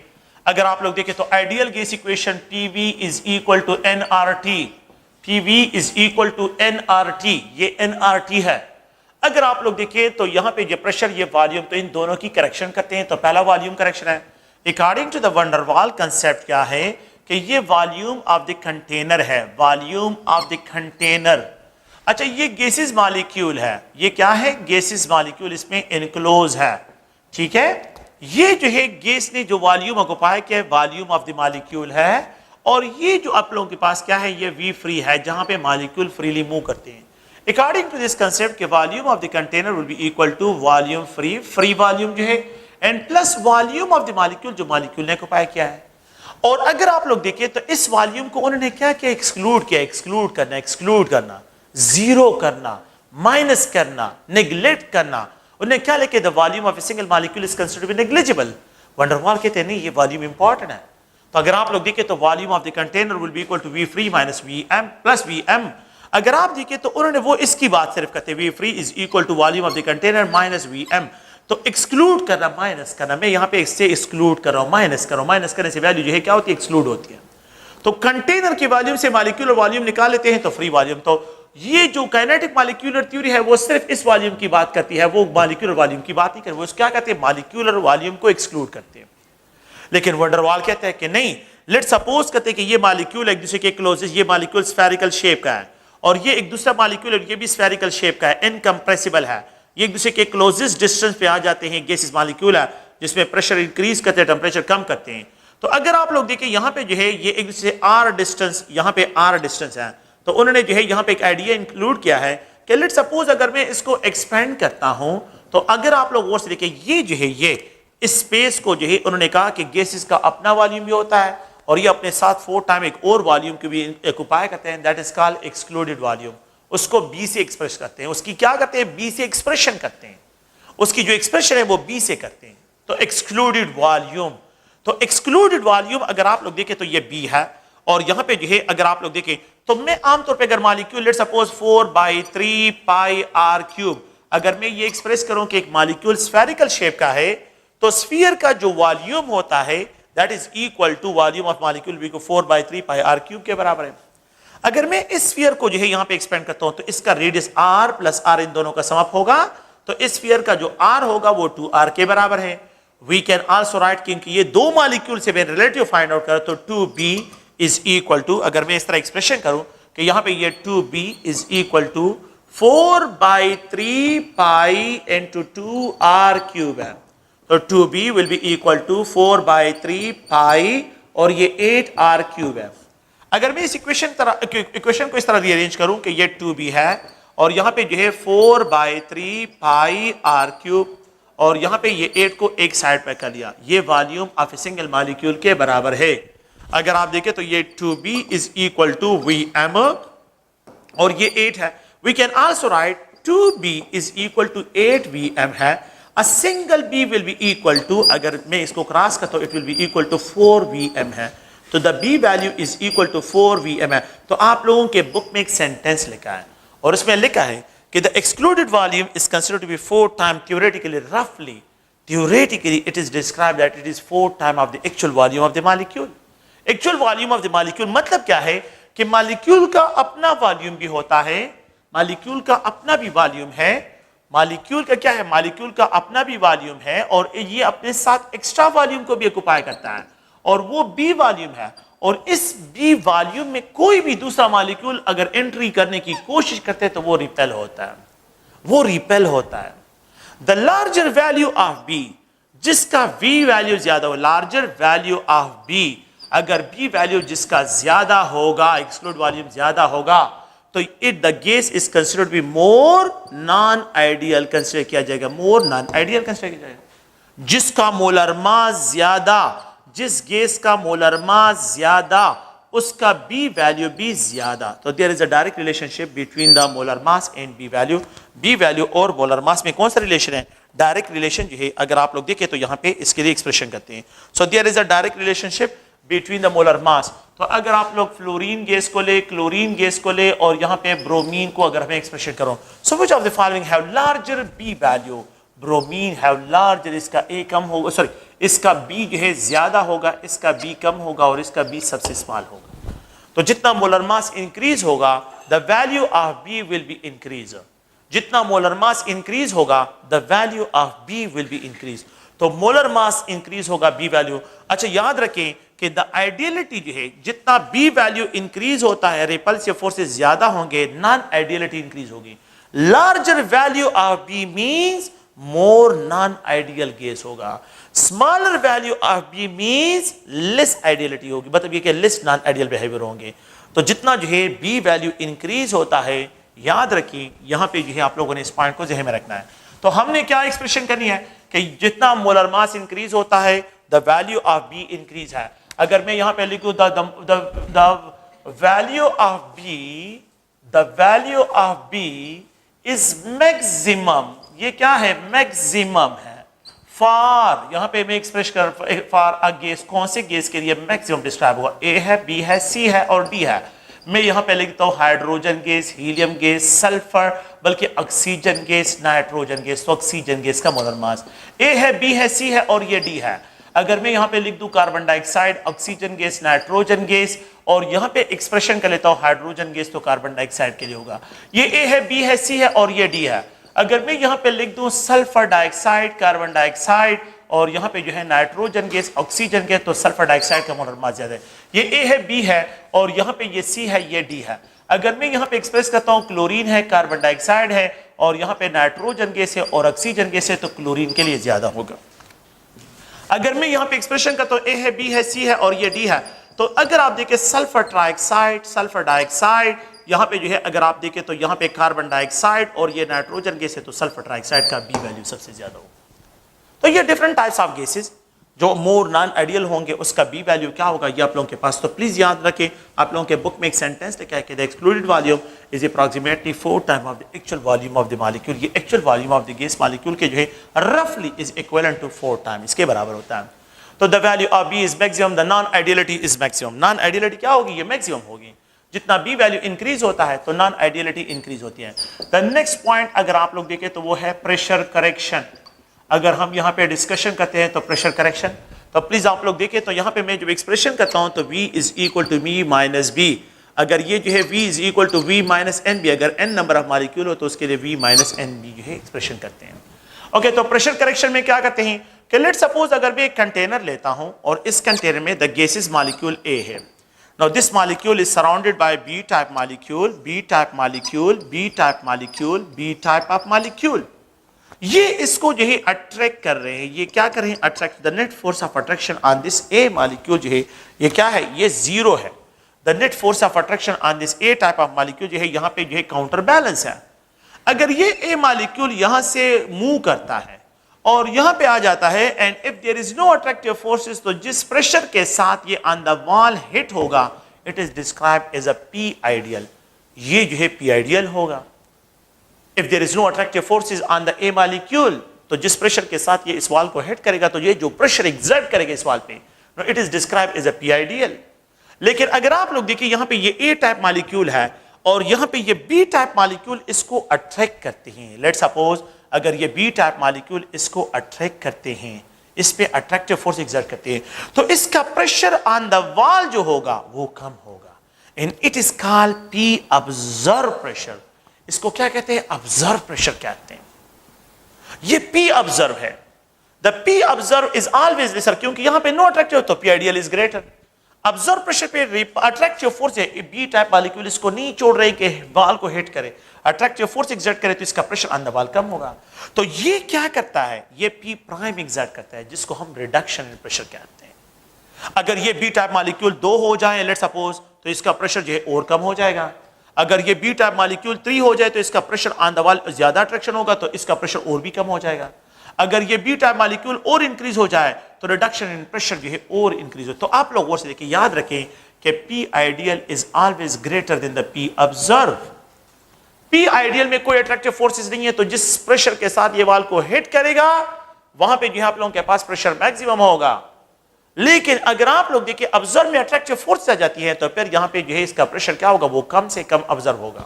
अगर आप लोग देखें तो ideal gas equation PV is equal to nRT, PV is equal to nRT, ये nRT है. अगर आप लोग देखें तो यहां पे ये प्रेशर ये वॉल्यूम, तो इन दोनों की करेक्शन करते हैं. तो पहला वॉल्यूम करेक्शन है according to the van der Waals concept. क्या है कि ये वॉल्यूम ऑफ द कंटेनर है, वॉल्यूम ऑफ द कंटेनर. अच्छा, ये गैसेस मॉलिक्यूल है, ये क्या है, गैसेस मॉलिक्यूल, इसमें इनक्लोज है. ठीक है, ये जो है गैस ने जो वॉल्यूम ऑक्युपाई किया है वॉल्यूम ऑफ द मॉलिक्यूल है. और ये जो आप लोगों के पास क्या है, ये वी फ्री है जहां पे मॉलिक्यूल फ्रीली मूव करते हैं. अकॉर्डिंग टू दिस कंसेप्ट के volume of the container will be equal to volume free volume जो है and plus volume of the molecule जो मॉलिक्यूल ने ऑक्युपाई किया है. और अगर आप लोग देखें तो इस वॉल्यूम को उन्होंने क्या किया, एक्सक्लूड किया. एक्सक्लूड करना, जीरो करना, माइनस करना, नेग्लेक्ट करना. उन्हें क्या लिखे, the volume of a single molecule is considered to be negligible. Van der Waals कहते हैं नहीं, ये वॉल्यूम इंपॉर्टेंट है. तो अगर आप लोग देखें तो volume of the container will be equal to V free minus V M plus V M. अगर आप देखें तो उन्होंने वो इसकी बात सिर्फ करते हैं, V free is equal to volume of the container minus V M. तो एक्सक्लूड करना, माइनस करना, मैं यहाँ पे इससे एक्सक्लूड कर रहा हूँ, माइनस कर रहा हूँ. माइनस करने से वैल्यू जो है क्या होती है, एक्सक्लूड होती है. तो कंटेनर की वॉल्यूम से मॉलिक्यूलर वॉल्यूम निकाल लेते हैं तो फ्री वॉल्यूम. तो ये जो काइनेटिक मॉलिक्यूलर थ्योरी है वो सिर्फ इस वॉल्यूम की बात करती है, वो मॉलिक्यूलर वॉल्यूम की बात नहीं करती. वो क्या कहते हैं, मॉलिक्यूलर वॉल्यूम को एक्सक्लूड करते हैं. लेकिन वैन डर वाल कहते हैं कि नहीं, लेट्स सपोज करते हैं कि ये मॉलिक्यूल एक दूसरे के क्लोजेस्ट, ये मॉलिक्यूल स्फेरिकल शेप का है और ये एक दूसरा मॉलिक्यूल ये भी स्फेरिकल शेप का है, इनकम्प्रेसिबल है. ये एक दूसरे के क्लोजेस्ट डिस्टेंस पे आ जाते हैं. गैसेस मॉलिक्यूल है जिसमें प्रेशर इंक्रीज करते हैं, टेम्परेचर कम करते हैं. तो अगर आप लोग देखें यहाँ पे जो है ये एक दूसरे से आर डिस्टेंस, यहाँ पे आर डिस्टेंस है. तो उन्होंने जो है यहाँ पे एक आइडिया इंक्लूड किया है कि लेट्स सपोज अगर मैं इसको एक्सपेंड करता हूं तो अगर आप लोग गौर से देखें ये जो है ये इस स्पेस को जो है उन्होंने कहा कि गैसेस का अपना वॉल्यूम भी होता है और ये अपने साथ 4 टाइम एक और वॉल्यूम की भी ऑक्युपाई करते हैं, that is called excluded volume. उसको बी से एक्सप्रेस करते हैं. उसकी क्या करते हैं, बी से एक्सप्रेशन करते हैं. उसकी जो एक्सप्रेशन है वो बी से करते हैं. तो एक्सक्लूडेड वॉल्यूम. तो एक्सक्लूडेड वॉल्यूम अगर आप लोग देखें तो ये बी है और यहां पे जो है अगर आप लोग देखें तो मैं आमतौर पे अगर molecule let's suppose 4/3 pi R cube, अगर मैं ये एक्सप्रेस करूं कि एक मॉलिक्यूल स्फेरिकल शेप का है तो स्फीयर का जो वॉल्यूम होता है that is equal to volume of molecule भी को 4/3 पाई आर क्यूब के बराबर है. अगर मैं इस स्फीयर को जो है यहां पे एक्सपेंड करता हूं तो इसका रेडियस r प्लस r इन दोनों का समअप होगा. तो इस स्फीयर का जो r होगा वो 2r के बराबर है. वी कैन आल्सो राइट, क्योंकि ये दो मॉलिक्यूल से मैं रिलेटिव फाइंड आउट करूं तो 2b इज इक्वल टू, अगर मैं इस तरह एक्सप्रेशन करूं कि यहां पे ये 2b is equal to 4/3 pi into 2r cube है. तो 2b will be equal to 4/3 pi और ये 8r क्यूब है. अगर मैं इस इक्वेशन को इस तरह रीअरेंज करूं कि ये 2b है और यहां पे जो है 4/3 पाई r क्यूब और यहां पे ये 8 को एक साइड पे कर लिया, ये volume of a single molecule के बराबर है. अगर आप देखें तो ये 2b is equal to Vm और ये 8 है. We can also write 2b is equal to 8 Vm है. A single b will be equal to, अगर मैं इसको क्रॉस करता हूं it will be equal to 4 Vm है. तो the b value is equal to 4 Vm है. तो आप लोगों के बुक में एक सेंटेंस लिखा है और उसमें लिखा है कि the excluded volume is considered to be 4 times theoretically it is described that it is 4 times of the actual volume of the molecule. Actual volume of the molecule मतलब क्या है कि मॉलिक्यूल का अपना वॉल्यूम भी होता है, मॉलिक्यूल का अपना भी वॉल्यूम है. मॉलिक्यूल का क्या है, मॉलिक्यूल का अपना भी वॉल्यूम है और ये अपने साथ एक्स्ट्रा वॉल्यूम को भी ऑक्युपाई करता है और वो बी वॉल्यूम है. और इस बी वॉल्यूम में कोई भी दूसरा मॉलिक्यूल अगर एंट्री करने की कोशिश करते हैं तो वो रिपेल होता है. The larger value of B, जिसका वी वैल्यू ज्यादा हो, लार्जर वैल्यू ऑफ बी, अगर बी वैल्यू जिसका ज्यादा होगा, एक्सक्लूड वॉल्यूम ज्यादा होगा तो it the gas is considered be more non ideal consider किया जाएगा, मोर नॉन आइडियल कंसिडर किया जाएगा. जिसका मोलर मास ज्यादा, जिस गैस का मोलर मास ज्यादा उसका बी वैल्यू भी ज्यादा। तो there is a direct relationship between the molar mass and B value. B value और मोलर मास में कौन सा रिलेशन है? डायरेक्ट रिलेशन जो है, अगर आप लोग देखें तो यहाँ पे इसके लिए एक्सप्रेशन करते हैं। So there is a direct relationship between the molar mass. तो अगर आप लोग फ्लोरीन गैस को ले, क्लोरीन गैस को ले और यहाँ पे ब्रोमीन को अगर हमें एक्सप्रेशन करो, so which of the following have larger B value? Bromine have larger, इसका ए कम होगा, सॉरी इसका बी जो है ज्यादा होगा, इसका बी कम होगा और इसका बी सबसे स्मॉल होगा। तो जितना मोलर मास इंक्रीज होगा the value of B will be increase. जितना मोलर मास इंक्रीज होगा the value of B will be increase. तो मोलर मास इंक्रीज होगा बी वैल्यू। अच्छा याद रखें कि द आइडियलिटी जो है, जितना बी वैल्यू इंक्रीज होता है रिपल्सिव फोर्सेस ज्यादा होंगे, नॉन आइडियलिटी इंक्रीज होगी। Larger value of B means more non ideal gas होगा। Smaller value of B means less ideality होगी, मतलब ये कि लेस नॉन आइडियल बिहेवियर होंगे। तो जितना जो है बी वैल्यू इंक्रीज होता है, याद रखिए यहां पे जो है आप लोगों ने इस पॉइंट को ज़हन में रखना है। तो हमने क्या एक्सप्रेशन करनी है कि जितना मोलर मास इंक्रीज होता है the value of B increase है। अगर मैं यहां पे लिखूं the value of B is maximum, ये क्या है? मैक्सिमम है फॉर, यहां पे मैं एक्सप्रेस कर फॉर अ गैस, कौन से गैस के लिए मैक्सिमम डिस्क्राइब हुआ? ए है, बी है, सी है और डी है। मैं यहां पे लिखता हूं hydrogen gas, helium gas, sulphur, बल्कि ऑक्सीजन गैस, नाइट्रोजन गैस। तो ऑक्सीजन गैस का मोलर मास ए है, बी है, सी है और ये डी है। अगर मैं यहां पे लिख दूं carbon dioxide, oxygen gas, nitrogen gas और यहां पे एक्सप्रेशन कर लेता हूं हाइड्रोजन गैस, तो कार्बन डाइऑक्साइड के लिए होगा। ये ए है, बी है, सी है और ये डी है। अगर मैं यहां पे लिख दूं सल्फर डाइऑक्साइड, कार्बन डाइऑक्साइड और यहां पे जो है नाइट्रोजन गैस, ऑक्सीजन गैस, तो सल्फर डाइऑक्साइड का मोलर मास ज्यादा है। ये ए है, बी है और यहां पे ये सी है, ये डी है। अगर मैं यहां पे एक्सप्रेस करता हूं क्लोरीन है, कार्बन डाइऑक्साइड है और यहां पे नाइट्रोजन गैस है और ऑक्सीजन गैस है, तो क्लोरीन के लिए ज्यादा होगा। अगर मैं यहां पे एक्सप्रेशन करता हूं ए है, बी है, सी है और ये डी है, तो अगर आप देखें सल्फर ट्राइऑक्साइड, सल्फर डाइऑक्साइड, यहां पे जो है अगर आप देखें तो यहां पे कार्बन डाइऑक्साइड और ये नाइट्रोजन गैस है, तो सल्फर ट्राइऑक्साइड का बी वैल्यू सबसे ज्यादा होगा। तो ये डिफरेंट टाइप्स ऑफ गैसेस जो मोर नॉन आइडियल होंगे उसका बी वैल्यू क्या होगा ये आप लोगों के पास। तो प्लीज याद रखें, आप लोगों के बुक में एक सेंटेंस लिखा है कि the excluded volume is approximately 4 time of the actual volume of the molecule. ये actual volume of the gas molecule के जो है रफली इज इक्विवेलेंट टू 4 टाइम, इसके बराबर होता है। तो the value of B is maximum, the non ideality is maximum. Non ideality क्या होगी? ये मैक्सिमम होगी। जितना बी वैल्यू इंक्रीज होता है तो नॉन आइडियलिटी इंक्रीज होती है। द नेक्स्ट पॉइंट अगर आप लोग देखें तो वो है प्रेशर करेक्शन। अगर हम यहाँ पे डिस्कशन करते हैं तो प्रेशर करेक्शन, तो प्लीज आप लोग देखें तो यहाँ पे मैं जो एक्सप्रेशन करता हूँ तो V is equal to me minus B. अगर ये जो है V is equal to V minus N B, अगर n नंबर ऑफ मॉलिक्यूल हो तो उसके लिए V माइनस एन बी जो है एक्सप्रेशन करते हैं। ओके, तो प्रेशर करेक्शन में क्या करते हैं कि लेट सपोज अगर मैं एक कंटेनर लेता हूं और इस कंटेनर में द गैसेस मॉलिक्यूल A है। Now this molecule is surrounded by B type molecule, B type molecule, B type molecule, B type of molecule. ये इसको जो है अट्रैक्ट कर रहे हैं। ये क्या कर रहे हैं? Attract. The net force of attraction on this A molecule जो है ये क्या है? ये जीरो है। The net force of attraction on this A type of molecule जो है यहाँ पे जो है काउंटर बैलेंस है। अगर ये A मॉलिक्यूल यहां से मूव करता है और यहां पे आ जाता है and if there is no attractive forces, तो जिस प्रेशर के साथ ये ऑन द वॉल हिट होगा it is described as a P ideal. ये जो है पी आइडियल होगा। If there is no attractive forces on the A molecule, तो जिस प्रेशर के साथ ये इस वॉल को हिट करेगा तो ये जो प्रेशर एक्सर्ट करेगा इस वॉल पे, it is described as a P ideal. लेकिन अगर आप लोग देखिए यहां पे ये ए टाइप मॉलिक्यूल है और यहां पे ये बी टाइप मॉलिक्यूल इसको अट्रैक्ट करते हैं। लेट्स सपोज अगर ये बी टाइप मॉलिक्यूल इसको अट्रैक्ट करते हैं, इस पे अट्रैक्टिव फोर्स एक्सर्ट करते हैं, तो इसका प्रेशर ऑन द वॉल जो होगा वो कम होगा and it is called P observe pressure. इसको क्या कहते हैं? ऑब्जर्व प्रेशर कहते हैं। ये पी ऑब्जर्व है। The P observe is always lesser, क्योंकि यहां पे नो अट्रैक्टिव तो P ideal is greater. Observe pressure पे अट्रैक्टिव फोर्स है, बी टाइप मॉलिक्यूल इसको नहीं छोड़ रहे कि वॉल को हिट करे, अट्रैक्टिव फोर्स एक्सर्ट करे तो इसका प्रेशर ऑन द वॉल कम होगा। तो ये क्या करता है? ये पी प्राइम एक्सर्ट करता है, जिसको हम रिडक्शन इन प्रेशर कहते हैं। अगर ये बी टाइप मॉलिक्यूल 2 हो जाए लेट्स सपोज, तो इसका प्रेशर जो है और कम हो जाएगा। अगर ये बी टाइप मॉलिक्यूल 3 हो जाए तो इसका प्रेशर ऑन द वॉल ज्यादा अट्रैक्शन होगा, तो इसका प्रेशर और भी कम हो जाएगा। अगर ये बी टाइप मॉलिक्यूल और इंक्रीज हो जाए तो रिडक्शन इन प्रेशर जो है और इंक्रीज हो। तो आप लोग और से देखिए, याद रखें कि P ideal is always greater than the P observe. P ideal में कोई अट्रैक्टिव फोर्सेस नहीं है, तो जिस प्रेशर के साथ ये वाल को हिट करेगा वहां पे जो है आप लोगों के पास प्रेशर मैक्सिमम होगा। लेकिन अगर आप लोग देखिए ऑब्जर्व में अट्रैक्टिव फोर्स आ जाती है तो फिर यहां पे जो है इसका प्रेशर क्या होगा, वो कम से कम ऑब्जर्व होगा।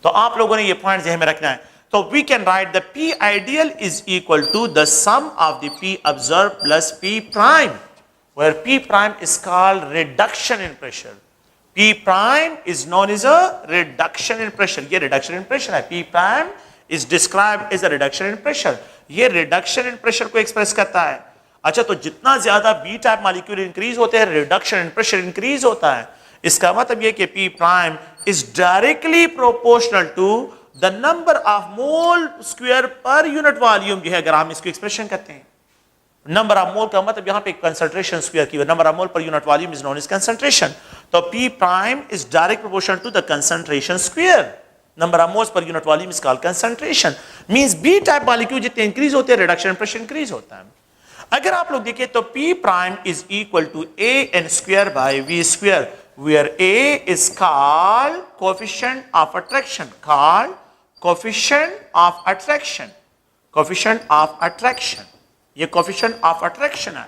तो आप लोगों ने ये पॉइंट ज़हन में रखना है। तो we can write the P ideal is equal to the sum of the P observe plus P prime, where P prime is called reduction in pressure. P prime is known as a reduction in pressure. ये reduction in pressure है। P prime is described as a reduction in pressure. ये reduction in pressure को express करता है। अच्छा, तो जितना ज्यादा B type molecule increase होते हैं, reduction in pressure increase होता है। इसका मतलब ये कि P prime is directly proportional to the number of mole square per unit volume जो है, अगर हम इसको expression करते हैं। नंबर ऑफ मोल का मतलब यहां पे कंसंट्रेशन स्क्वायर की number of mole per unit volume is known as concentration. तो P prime is direct proportional to the concentration square. Number of moles per unit volume is called concentration. Means B type molecule जितने इंक्रीज होते हैं रिडक्शन प्रेशर इंक्रीज होता है। अगर आप लोग देखिए तो P prime is equal to AN square by V square, where A is called coefficient of attraction, called coefficient of attraction, coefficient of attraction. ये कोएफिशिएंट ऑफ अट्रैक्शन है,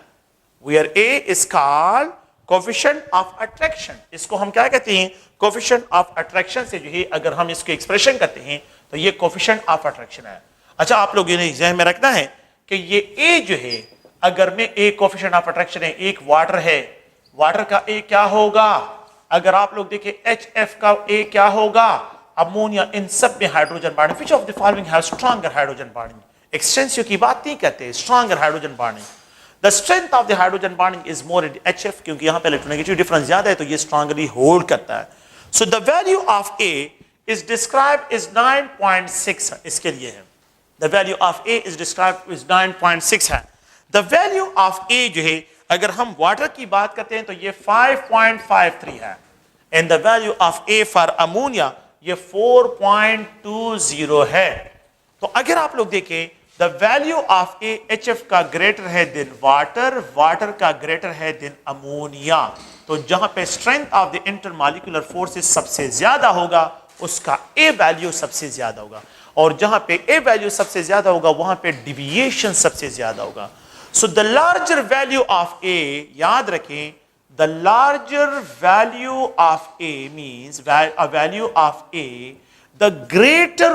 where A is called coefficient of attraction. इसको हम क्या कहते हैं, कोएफिशिएंट ऑफ अट्रैक्शन से जो है अगर हम इसको एक्सप्रेशन करते हैं तो ये कोएफिशिएंट ऑफ अट्रैक्शन है। अच्छा, आप लोग ये ज़हन में रखना है कि ये A जो है, अगर में A कोएफिशिएंट ऑफ अट्रैक्शन है, एक वाटर है, वाटर का A क्या होगा, अगर आप लोग देखें HF का A क्या होगा, अमोनिया, इन सब में hydrogen bonding, which of the following have stronger hydrogen bonding. Extensive की बात नहीं करते, stronger hydrogen bonding. The strength of the hydrogen bonding is more in HF, क्योंकि यहां पे इलेक्ट्रोनेगेटिव डिफरेंस ज्यादा है तो ये स्ट्रॉन्गली होल्ड करता है। So the value of A is described is 9.6, इसके लिए है। The value of A is described is 9.6 है। द वैल्यू ऑफ A जो है, अगर हम वाटर की बात करते हैं तो ये 5.53 है, and the value of A for ammonia ये 4.20 है। तो अगर आप लोग देखें the value of A HF का ग्रेटर है देन वाटर, वाटर का ग्रेटर है देन अमोनिया। तो जहां पे strength of the intermolecular forces सबसे ज्यादा होगा उसका A वैल्यू सबसे ज्यादा होगा, और जहां पे A वैल्यू सबसे ज्यादा होगा वहां पे डिविएशन सबसे ज्यादा होगा। So the larger value of A, याद रखें, the larger value of A means a value of A, the greater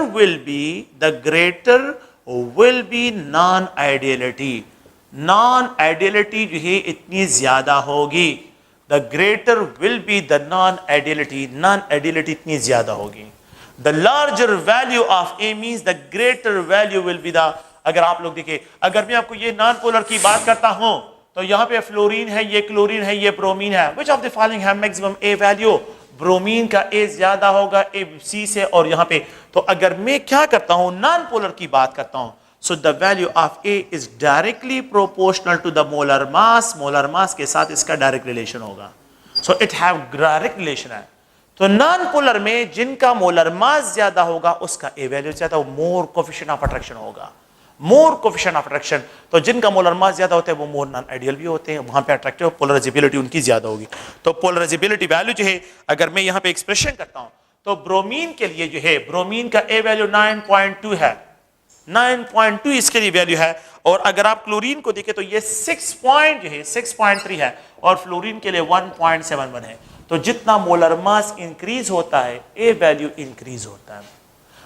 will be non-ideality. Non-ideality जो है इतनी ज्यादा होगी। The greater will be the non-ideality. Non-ideality इतनी ज्यादा होगी। The larger value of A means the greater value will be the, अगर आप लोग देखिए, अगर मैं आपको ये नॉन पोलर की बात करता हूं तो यहाँ पे फ्लोरीन है, ये क्लोरीन है, ये ब्रोमीन है। Which of the following have maximum A value? Bromine का A ज्यादा होगा C से, और यहाँ पे तो अगर मैं क्या करता हूं, नॉन पोलर की बात करता हूं, so the value of A is directly proportional to the molar mass. Molar mass के साथ इसका डायरेक्ट रिलेशन होगा। So it have direct relation है। तो नॉन पोलर में जिनका मोलर मास ज्यादा होगा उसका A वैल्यू ज्यादा, मोर कोएफिशिएंट ऑफ अट्रैक्शन होगा, मोर कोएफिशिएंट ऑफ अट्रैक्शन। तो जिनका मोलर मास ज्यादा होता है वो मोर नॉन आइडियल भी होते हैं, वहां पे अट्रैक्टिव पोलराइजेबिलिटी उनकी ज्यादा होगी। तो पोलराइजेबिलिटी वैल्यू जो है अगर मैं यहाँ पे एक्सप्रेशन करता हूं तो ब्रोमीन के लिए जो है, ब्रोमीन का A वैल्यू 9.2 है, 9.2 इसके लिए वैल्यू है। और अगर आप क्लोरीन को देखें तो ये 6.3 है, और फ्लोरीन के लिए 1.71 है। तो जितना मोलर मास इंक्रीज होता है A वैल्यू इंक्रीज होता है।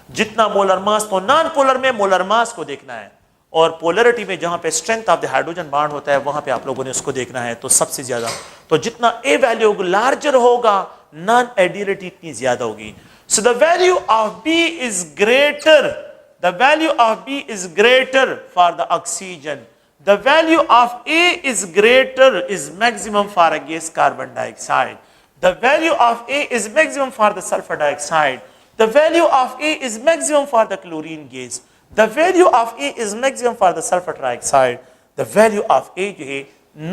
जितना मोलर मास, तो नॉन पोलर में मोलर मास को देखना है, और पोलरिटी में जहां पे strength of the hydrogen bond होता है वहां पे आप लोगों ने उसको देखना है। तो सबसे ज्यादा, तो जितना A वैल्यू लार्जर होगा नॉन आइडियलिटी इतनी ज्यादा होगी। सो the value of B is greater, the value of B is greater for the oxygen, the value of A is greater, is maximum for a gas carbon dioxide, the value of A is maximum for the sulphur dioxide, the value of A is maximum for the chlorine gas, the value of A is maximum for the sulfur trioxide, the value of A जो है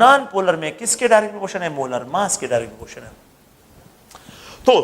नॉन पोलर में किसके डायरेक्ट प्रोपोर्शन है, मोलर मास के डायरेक्ट प्रोपोर्शन है। तो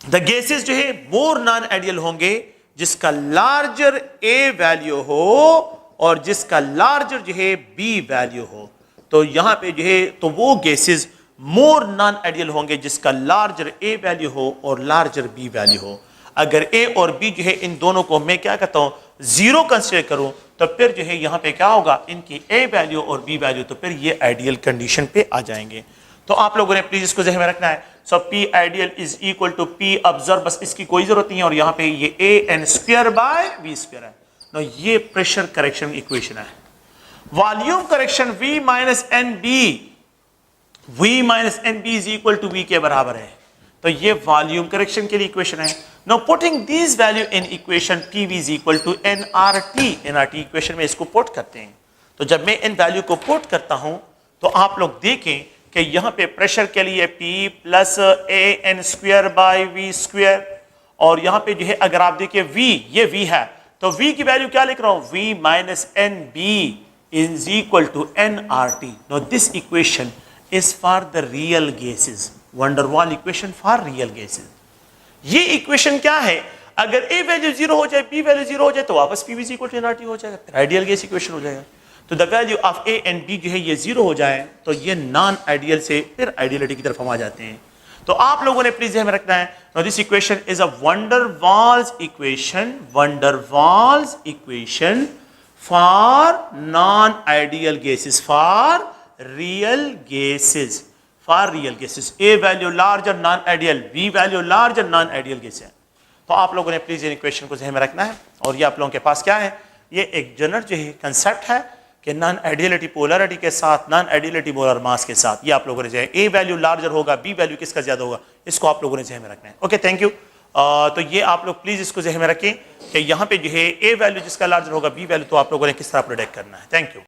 द गैसेस जो है मोर नॉन आइडियल होंगे जिसका लार्जर A वैल्यू हो और जिसका लार्जर जो है B वैल्यू हो। तो यहां पे जो है तो वो गैसेस मोर नॉन आइडियल होंगे जिसका लार्जर ए वैल्यू हो और लार्जर बी वैल्यू हो। अगर ए और बी जो है इन दोनों को मैं क्या कहता हूं जीरो कंसीडर करूं तो फिर जो है यहां पे क्या होगा, इनकी ए वैल्यू और बी वैल्यू तो फिर ये आइडियल कंडीशन पे आ जाएंगे। तो आप लोगों ने प्लीज इसको ज़हन में रखना है। So P ideal is equal to P observe, बस इसकी कोई जरूरत नहीं है। और यहां पे ये A N square by V square है। तो ये प्रेशर करेक्शन इक्वेशन है। Volume correction V minus N B, V minus N B is equal to V के बराबर है। तो ये वॉल्यूम करेक्शन के लिए इक्वेशन है। Now putting this value in equation P V is equal to N R T equation में इसको पुट करते हैं। तो जब मैं इन वैल्यू को पुट करता हूं तो आप लोग देखें कि यहां पे प्रेशर के लिए P plus A N square by V square, और यहां पे जो है अगर आप देखिए V, ये V है तो V की वैल्यू क्या लिख रहा हूं, V minus N B is equal to N R T. Now this equation is for the real gases, van der Waal equation for real gases। ये इक्वेशन क्या है, अगर A वैल्यू जीरो हो जाए, B वैल्यू जीरो हो जाए तो वापस P इक्वल टू एनआरटी हो जाएगा, आइडियल गैस इक्वेशन हो जाएगा। तो the value of A and B जो है ये जीरो हो जाए तो ये नॉन आइडियल से फिर आइडियलिटी की तरफ हम आ जाते हैं। तो आप लोगों ने प्लीज ध्यान में रखना है। Now this equation is a van der Waals equation, van der Waals equation for non ideal gases, for real gases, for real gases, A value larger non ideal, B value larger non ideal gas है। तो आप लोगों ने प्लीज इन इक्वेशन को ध्यान में रखना है। और ये आप लोगों के पास क्या है, ये एक जनरल जो है कंसेप्ट है कि नॉन आइडियलिटी पोलरिटी के साथ, नॉन आइडियलिटी मोलर मास के साथ, ये आप लोगों ने जो है A वैल्यू लार्जर होगा, B वैल्यू किसका ज्यादा होगा, इसको आप लोगों ने ध्यान में रखना है। Okay, thank you. तो ये आप लोग प्लीज इसको ध्यान में रखें कि यहाँ पे जो है A वैल्यू जिसका लार्जर होगा, B वैल्यू तो आप लोगों ने किस तरह प्रोडिक्ट करना है। Thank you.